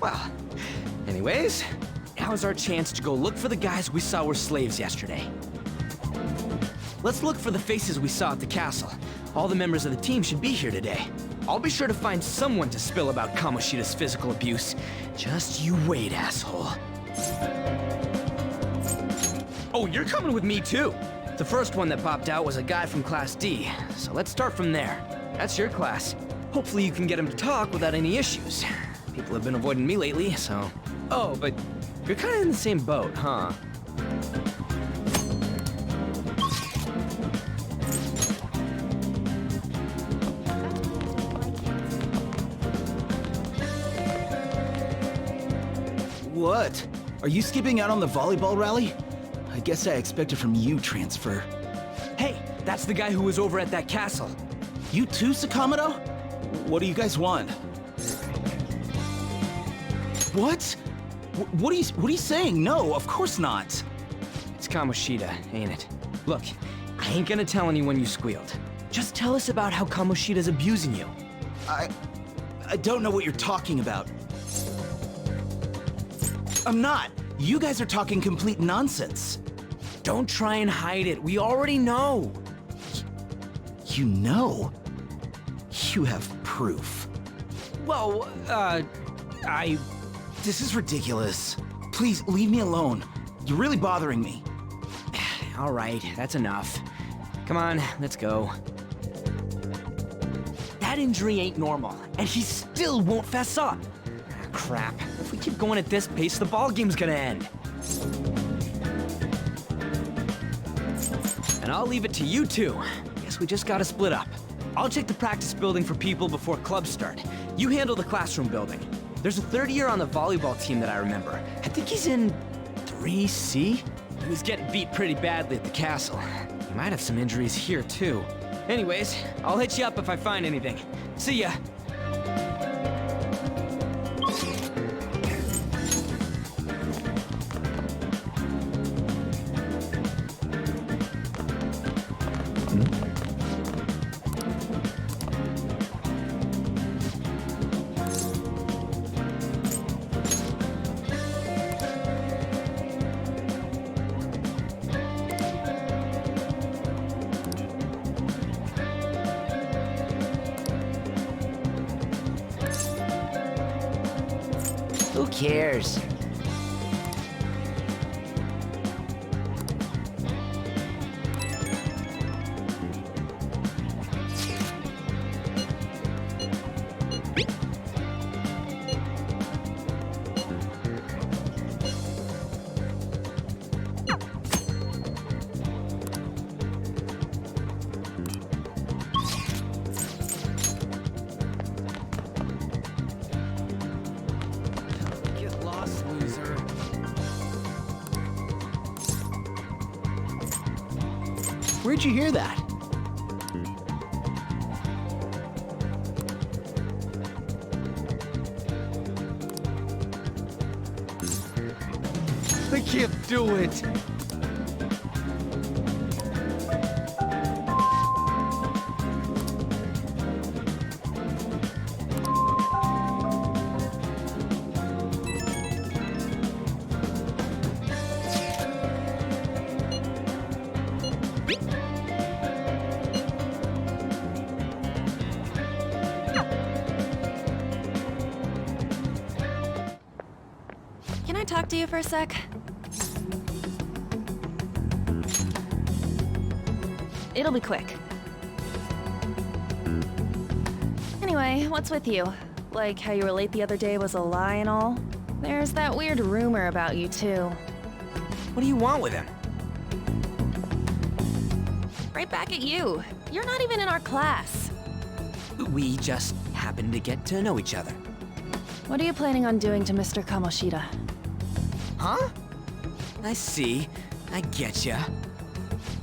Well, anyways, now's our chance to go look for the guys we saw were slaves yesterday. Let's look for the faces we saw at the castle. All the members of the team should be here today. I'll be sure to find someone to spill about Kamoshida's physical abuse. Just you wait, asshole. Oh, you're coming with me too. The first one that popped out was a guy from Class D, so let's start from there. That's your class. Hopefully you can get him to talk without any issues. People have been avoiding me lately, so... Oh, but you're kind of in the same boat, huh? What? Are you skipping out on the volleyball rally? I guess I expected from you, Transfer. Hey, that's the guy who was over at that castle. You too, Sakamoto? What do you guys want? What? What are you saying? No, of course not. It's Kamoshida, ain't it? Look, I ain't gonna tell anyone you squealed. Just tell us about how Kamoshida's abusing you. I don't know what you're talking about. I'm not. You guys are talking complete nonsense. Don't try and hide it. We already know. You know? You have proof. Well, This is ridiculous. Please, leave me alone. You're really bothering me. All right, that's enough. Come on, let's go. That injury ain't normal, and he still won't fess up. Crap. If we keep going at this pace, the ball game's gonna end. And I'll leave it to you two. Guess we just gotta split up. I'll check the practice building for people before clubs start. You handle the classroom building. There's a third year on the volleyball team that I remember. I think he's in 3C? He was getting beat pretty badly at the castle. He might have some injuries here, too. Anyways, I'll hit you up if I find anything. See ya! Who cares? Where'd you hear that? I can't do it! Can I talk to you for a sec? It'll be quick. Anyway, what's with you? Like how you were late the other day was a lie and all? There's that weird rumor about you, too. What do you want with him? Right back at you. You're not even in our class. We just happened to get to know each other. What are you planning on doing to Mr. Kamoshida? Huh? I see. I getcha.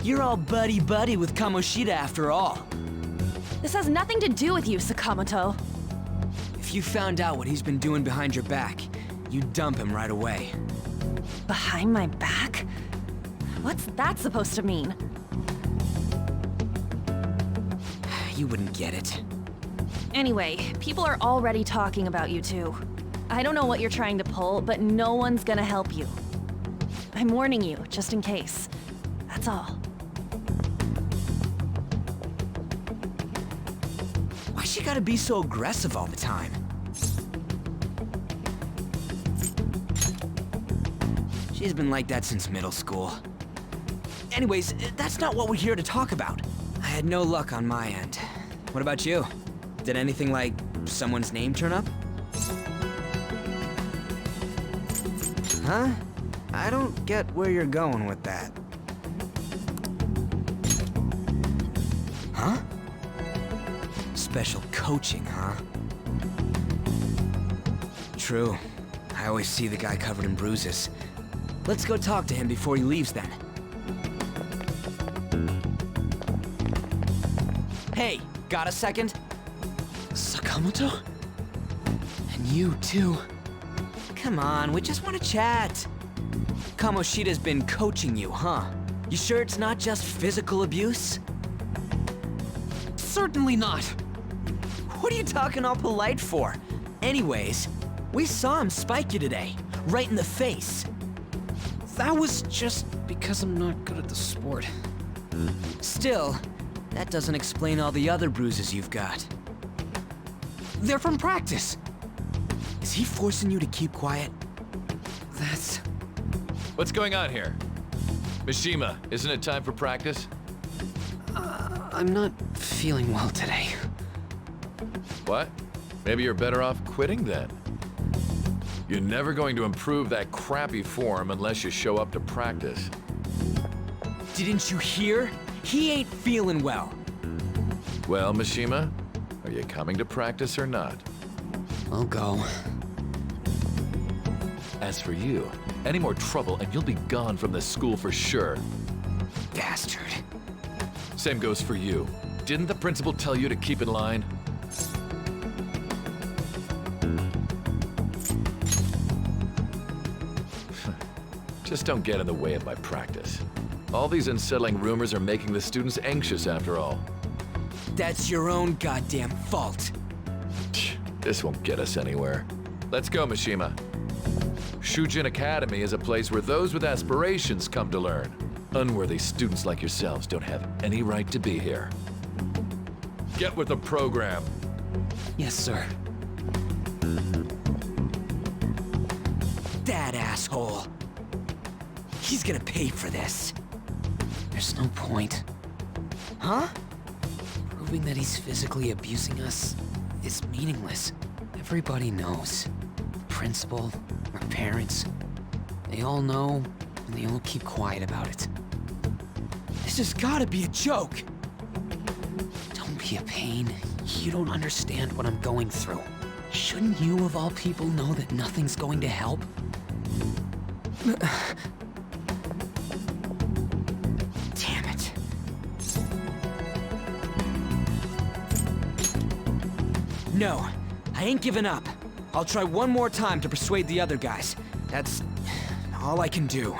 You're all buddy-buddy with Kamoshida after all. This has nothing to do with you, Sakamoto. If you found out what he's been doing behind your back, you'd dump him right away. Behind my back? What's that supposed to mean? You wouldn't get it. Anyway, people are already talking about you two. I don't know what you're trying to pull, but no one's gonna help you. I'm warning you, just in case. That's all. Why she gotta be so aggressive all the time? She's been like that since middle school. Anyways, that's not what we're here to talk about. I had no luck on my end. What about you? Did anything like someone's name turn up? Huh? I don't get where you're going with that. Huh? Special coaching, huh? True. I always see the guy covered in bruises. Let's go talk to him before he leaves then. Hey, got a second? Sakamoto? And you too. Come on, we just want to chat. Kamoshida's been coaching you, huh? You sure it's not just physical abuse? Certainly not. What are you talking all polite for? Anyways, we saw him spike you today, right in the face. That was just because I'm not good at the sport. Still, that doesn't explain all the other bruises you've got. They're from practice. Is he forcing you to keep quiet? That's... What's going on here? Mishima, isn't it time for practice? I'm not feeling well today. What? Maybe you're better off quitting then. You're never going to improve that crappy form unless you show up to practice. Didn't you hear? He ain't feeling well. Well, Mishima, are you coming to practice or not? I'll go. As for you, any more trouble and you'll be gone from this school for sure. Bastard. Same goes for you. Didn't the principal tell you to keep in line? Just don't get in the way of my practice. All these unsettling rumors are making the students anxious after all. That's your own goddamn fault. This won't get us anywhere. Let's go, Mishima. Shujin Academy is a place where those with aspirations come to learn. Unworthy students like yourselves don't have any right to be here. Get with the program. Yes, sir. That asshole. He's gonna pay for this. There's no point. Huh? Proving that he's physically abusing us is meaningless. Everybody knows. The principal, our parents, they all know, and they all keep quiet about it. This has gotta be a joke! Don't be a pain. You don't understand what I'm going through. Shouldn't you, of all people, know that nothing's going to help? Damn it. No, I ain't giving up. I'll try one more time to persuade the other guys. That's all I can do.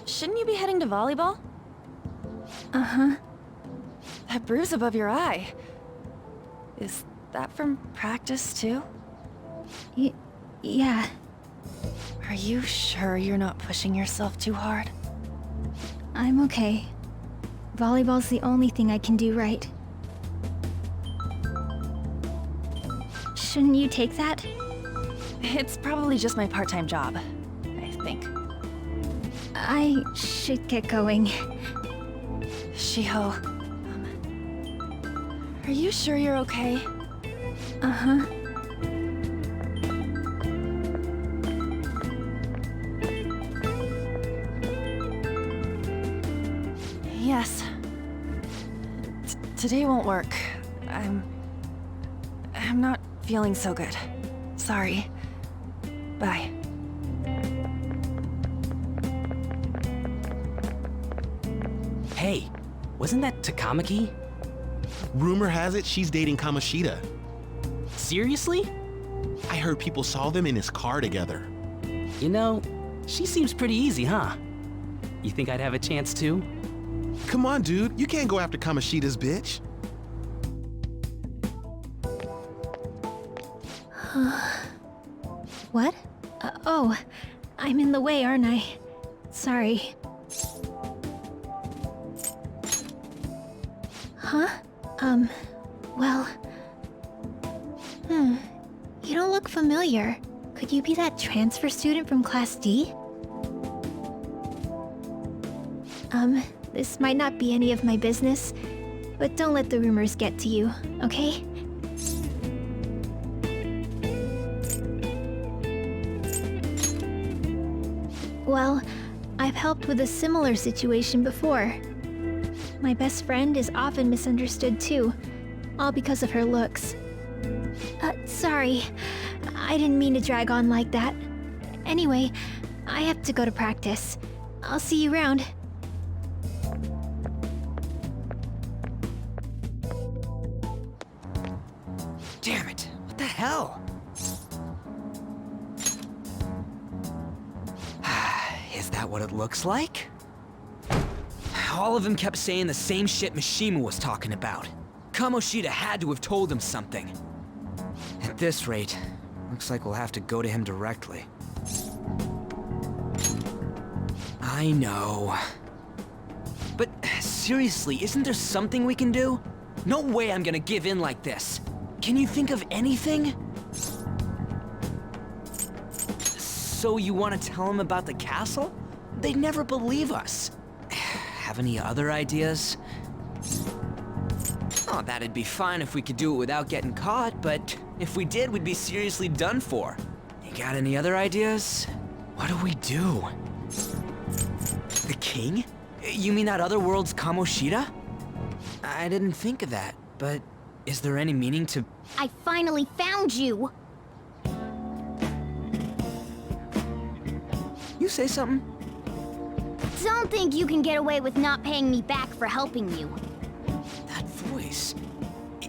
Shouldn't you be heading to volleyball? Uh-huh. That bruise above your eye. Is that from practice, too? Yeah. Are you sure you're not pushing yourself too hard? I'm okay. Volleyball's the only thing I can do right. Shouldn't you take that? It's probably just my part-time job, I think. I should get going. Shiho, are you sure you're okay? Uh-huh. Yes. Today won't work. I'm not feeling so good. Sorry. Bye. Hey, wasn't that Takamaki? Rumor has it she's dating Kamoshida. Seriously? I heard people saw them in his car together. You know, she seems pretty easy, huh? You think I'd have a chance too? Come on, dude. You can't go after Kamoshida's bitch. What? Oh, I'm in the way, aren't I? Sorry. Huh? Well... You don't look familiar. Could you be that transfer student from Class D? This might not be any of my business, but don't let the rumors get to you, okay? Well, I've helped with a similar situation before. My best friend is often misunderstood too, all because of her looks. Sorry, I didn't mean to drag on like that. Anyway, I have to go to practice. I'll see you around. Damn it, what the hell? Is that what it looks like? All of them kept saying the same shit Mishima was talking about. Kamoshida had to have told him something. At this rate, looks like we'll have to go to him directly. I know. But seriously, isn't there something we can do? No way I'm gonna give in like this. Can you think of anything? So you want to tell him about the castle? They'd never believe us. Have any other ideas? Oh, that'd be fine if we could do it without getting caught, but if we did, we'd be seriously done for. You got any other ideas? What do we do? The king? You mean that other world's Kamoshida? I didn't think of that, but is there any meaning to... I finally found you! You say something? Don't think you can get away with not paying me back for helping you. That voice...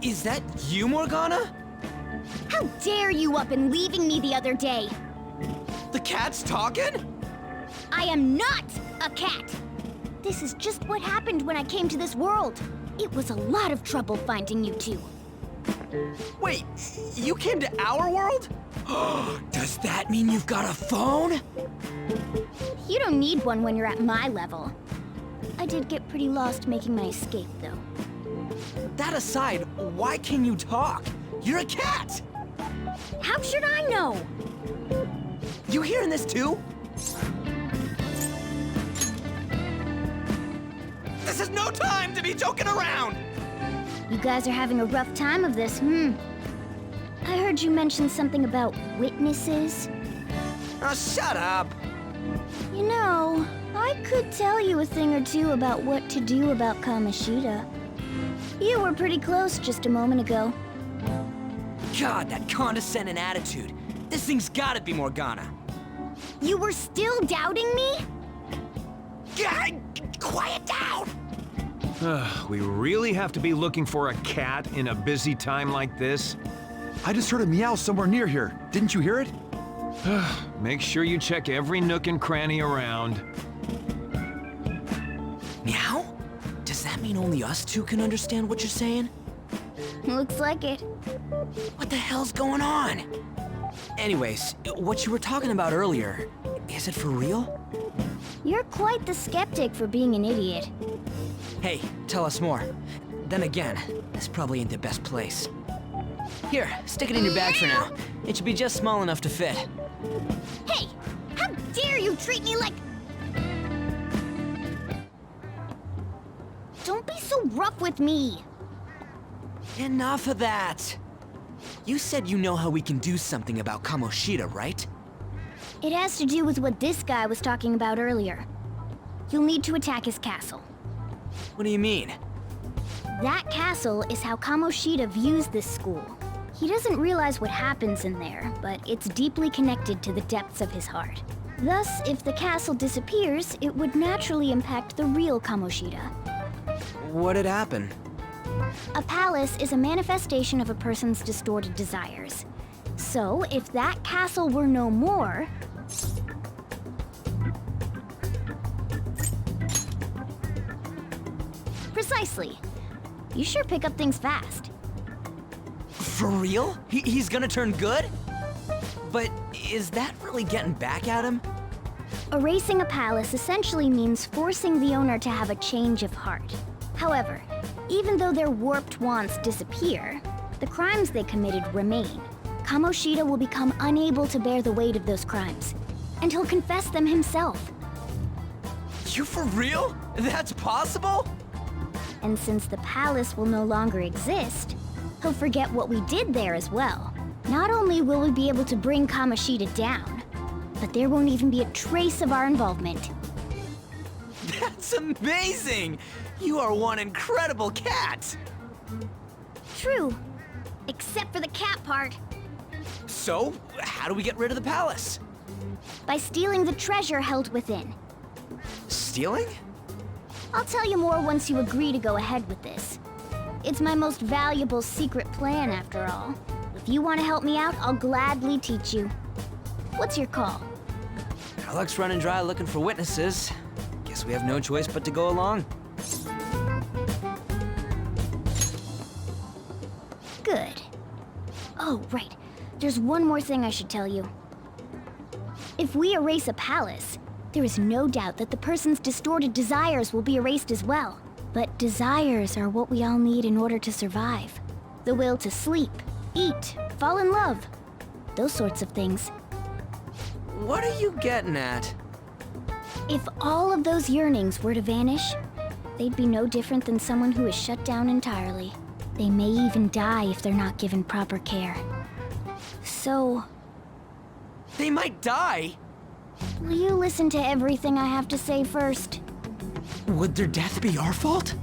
Is that you, Morgana? How dare you up and leaving me the other day? The cat's talking? I am not a cat! This is just what happened when I came to this world. It was a lot of trouble finding you two. Wait, you came to our world? Does that mean you've got a phone? You don't need one when you're at my level. I did get pretty lost making my escape, though. That aside, why can you talk? You're a cat! How should I know? You hearing this too? This is no time to be joking around! You guys are having a rough time of this, I heard you mention something about witnesses. Oh, shut up! You know, I could tell you a thing or two about what to do about Kamoshida. You were pretty close just a moment ago. God, that condescending attitude. This thing's gotta be Morgana. You were still doubting me? Quiet down! We really have to be looking for a cat in a busy time like this? I just heard a meow somewhere near here. Didn't you hear it? Make sure you check every nook and cranny around. Meow? Does that mean only us two can understand what you're saying? Looks like it. What the hell's going on? Anyways, what you were talking about earlier, is it for real? You're quite the skeptic for being an idiot. Hey, tell us more. Then again, this probably ain't the best place. Here, stick it in your bag for now. It should be just small enough to fit. Hey! How dare you treat me like... Don't be so rough with me! Enough of that! You said you know how we can do something about Kamoshida, right? It has to do with what this guy was talking about earlier. You'll need to attack his castle. What do you mean? That castle is how Kamoshida views this school. He doesn't realize what happens in there, but it's deeply connected to the depths of his heart. Thus, if the castle disappears, it would naturally impact the real Kamoshida. What'd happen? A palace is a manifestation of a person's distorted desires. So, if that castle were no more... Precisely. You sure pick up things fast. For real? He's gonna turn good? But is that really getting back at him? Erasing a palace essentially means forcing the owner to have a change of heart. However, even though their warped wants disappear, the crimes they committed remain. Kamoshida will become unable to bear the weight of those crimes, and he'll confess them himself. You for real? That's possible? And since the palace will no longer exist, he'll forget what we did there as well. Not only will we be able to bring Kamoshida down, but there won't even be a trace of our involvement. That's amazing! You are one incredible cat! True. Except for the cat part. So, how do we get rid of the palace? By stealing the treasure held within. Stealing? I'll tell you more once you agree to go ahead with this. It's my most valuable secret plan, after all. If you want to help me out, I'll gladly teach you. What's your call? Our luck's running dry looking for witnesses. Guess we have no choice but to go along. Good. Oh, right. There's one more thing I should tell you. If we erase a palace, there is no doubt that the person's distorted desires will be erased as well. But desires are what we all need in order to survive. The will to sleep, eat, fall in love. Those sorts of things. What are you getting at? If all of those yearnings were to vanish, they'd be no different than someone who is shut down entirely. They may even die if they're not given proper care. So... They might die? Will you listen to everything I have to say first? Would their death be our fault?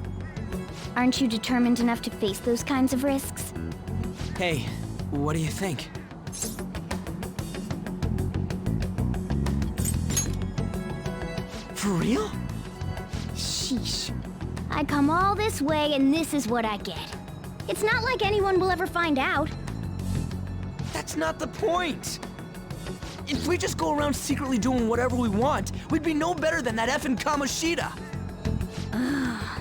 Aren't you determined enough to face those kinds of risks? Hey, what do you think? For real? Sheesh. I come all this way and this is what I get. It's not like anyone will ever find out. That's not the point! If we just go around secretly doing whatever we want, we'd be no better than that effing Kamoshida!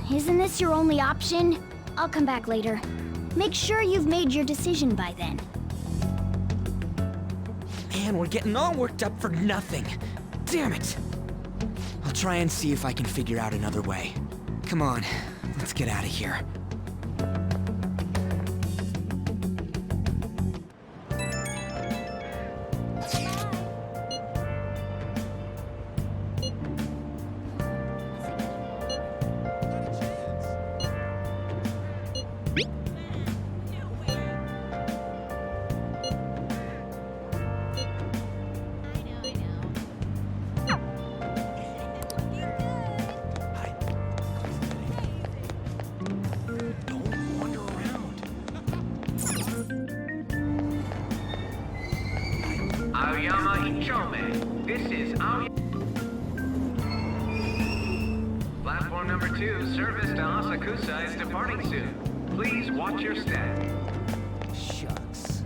Isn't this your only option? I'll come back later. Make sure you've made your decision by then. Man, we're getting all worked up for nothing. Damn it! I'll try and see if I can figure out another way. Come on, let's get out of here. This is Platform number 2, service to Asakusa is departing soon. Please watch your step. Shucks.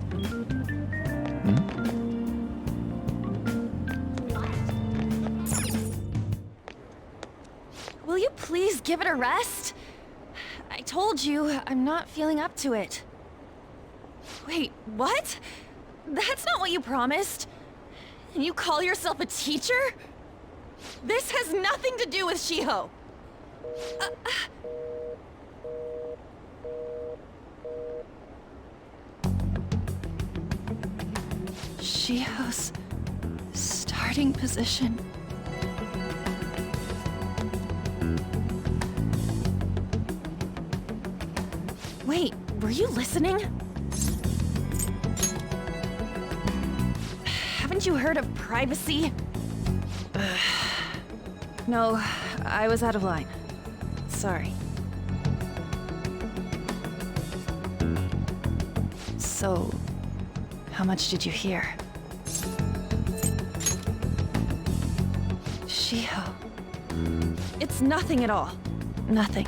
Will you please give it a rest? I told you, I'm not feeling up to it. Wait, what? That's not what you promised. And you call yourself a teacher? This has nothing to do with Shiho. Shiho's starting position. Wait, were you listening? Haven't you heard of privacy? No, I was out of line. Sorry. So, how much did you hear? Shiho. It's nothing at all. Nothing.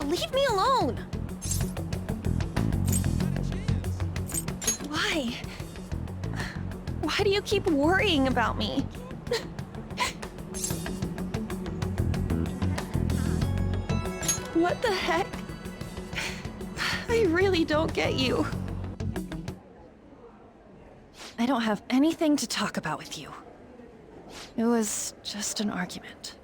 Leave me alone! Why? Why do you keep worrying about me? What the heck? I really don't get you. I don't have anything to talk about with you. It was just an argument.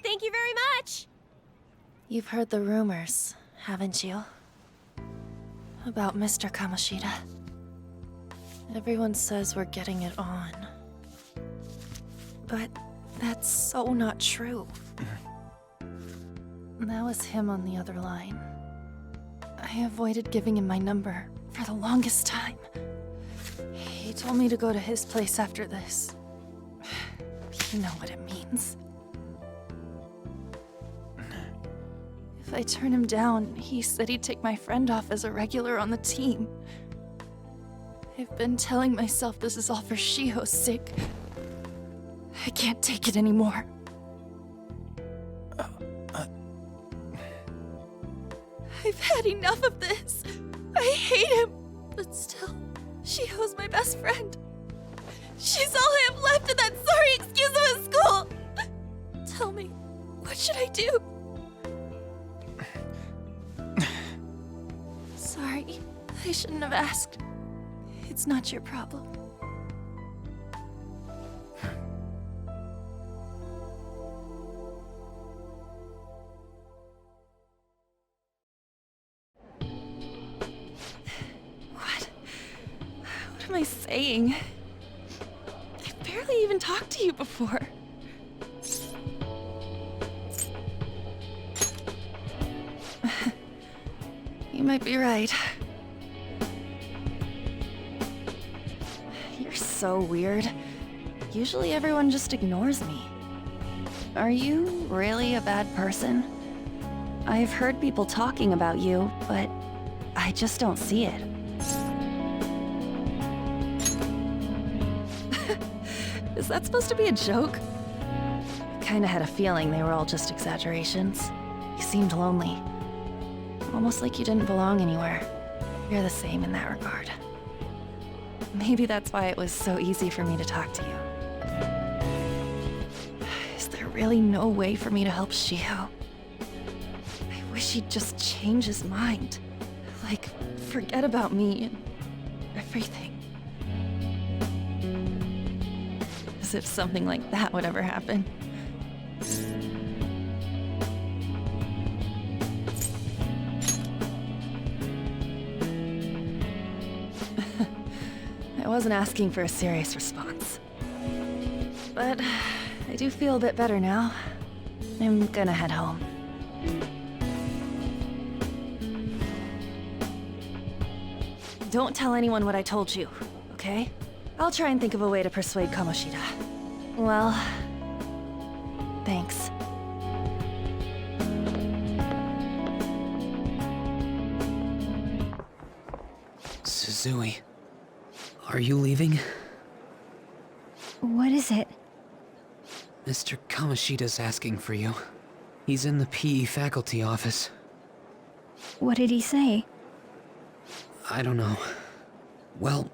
Thank you very much! You've heard the rumors, haven't you? About Mr. Kamoshida. Everyone says we're getting it on. But that's so not true. That was him on the other line. I avoided giving him my number for the longest time. He told me to go to his place after this. You know what it means. If I turn him down, he said he'd take my friend off as a regular on the team. I've been telling myself this is all for Shiho's sake. I can't take it anymore. I've had enough of this. I hate him. But still, Shiho's my best friend. She's all I have left in that sorry excuse of a school. Tell me, what should I do? Sorry, I shouldn't have asked. It's not your problem. What am I saying? I've barely even talked to you before. You might be right. You're so weird. Usually everyone just ignores me. Are you really a bad person? I've heard people talking about you, but I just don't see it. Is that supposed to be a joke? I kinda had a feeling they were all just exaggerations. You seemed lonely. Almost like you didn't belong anywhere. You're the same in that regard. Maybe that's why it was so easy for me to talk to you. Is there really no way for me to help Shiho? I wish he'd just change his mind. Like, forget about me and everything. As if something like that would ever happen. I wasn't asking for a serious response. But I do feel a bit better now. I'm gonna head home. Don't tell anyone what I told you, okay? I'll try and think of a way to persuade Kamoshida. Well, thanks. Suzui, are you leaving? What is it? Mr. Kamoshida's asking for you. He's in the PE faculty office. What did he say? I don't know. Well,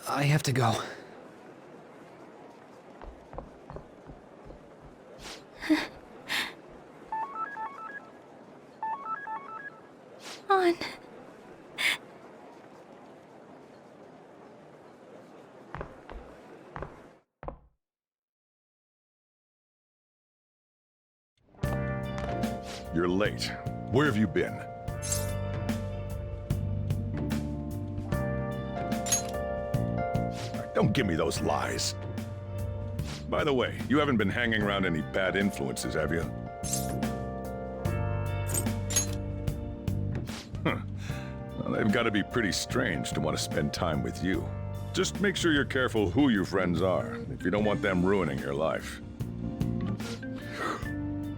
I have to go. On. You're late. Where have you been? Don't give me those lies. By the way, you haven't been hanging around any bad influences, have you? Well, they've got to be pretty strange to want to spend time with you. Just make sure you're careful who your friends are, if you don't want them ruining your life.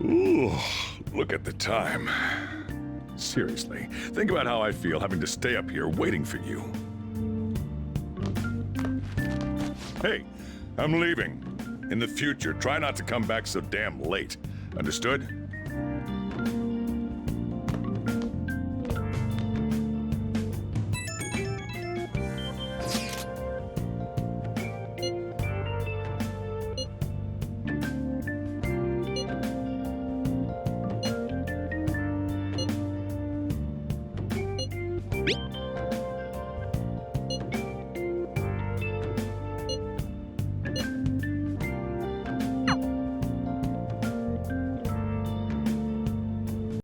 Ooh, look at the time. Seriously, think about how I feel having to stay up here waiting for you. Hey, I'm leaving. In the future, try not to come back so damn late. Understood?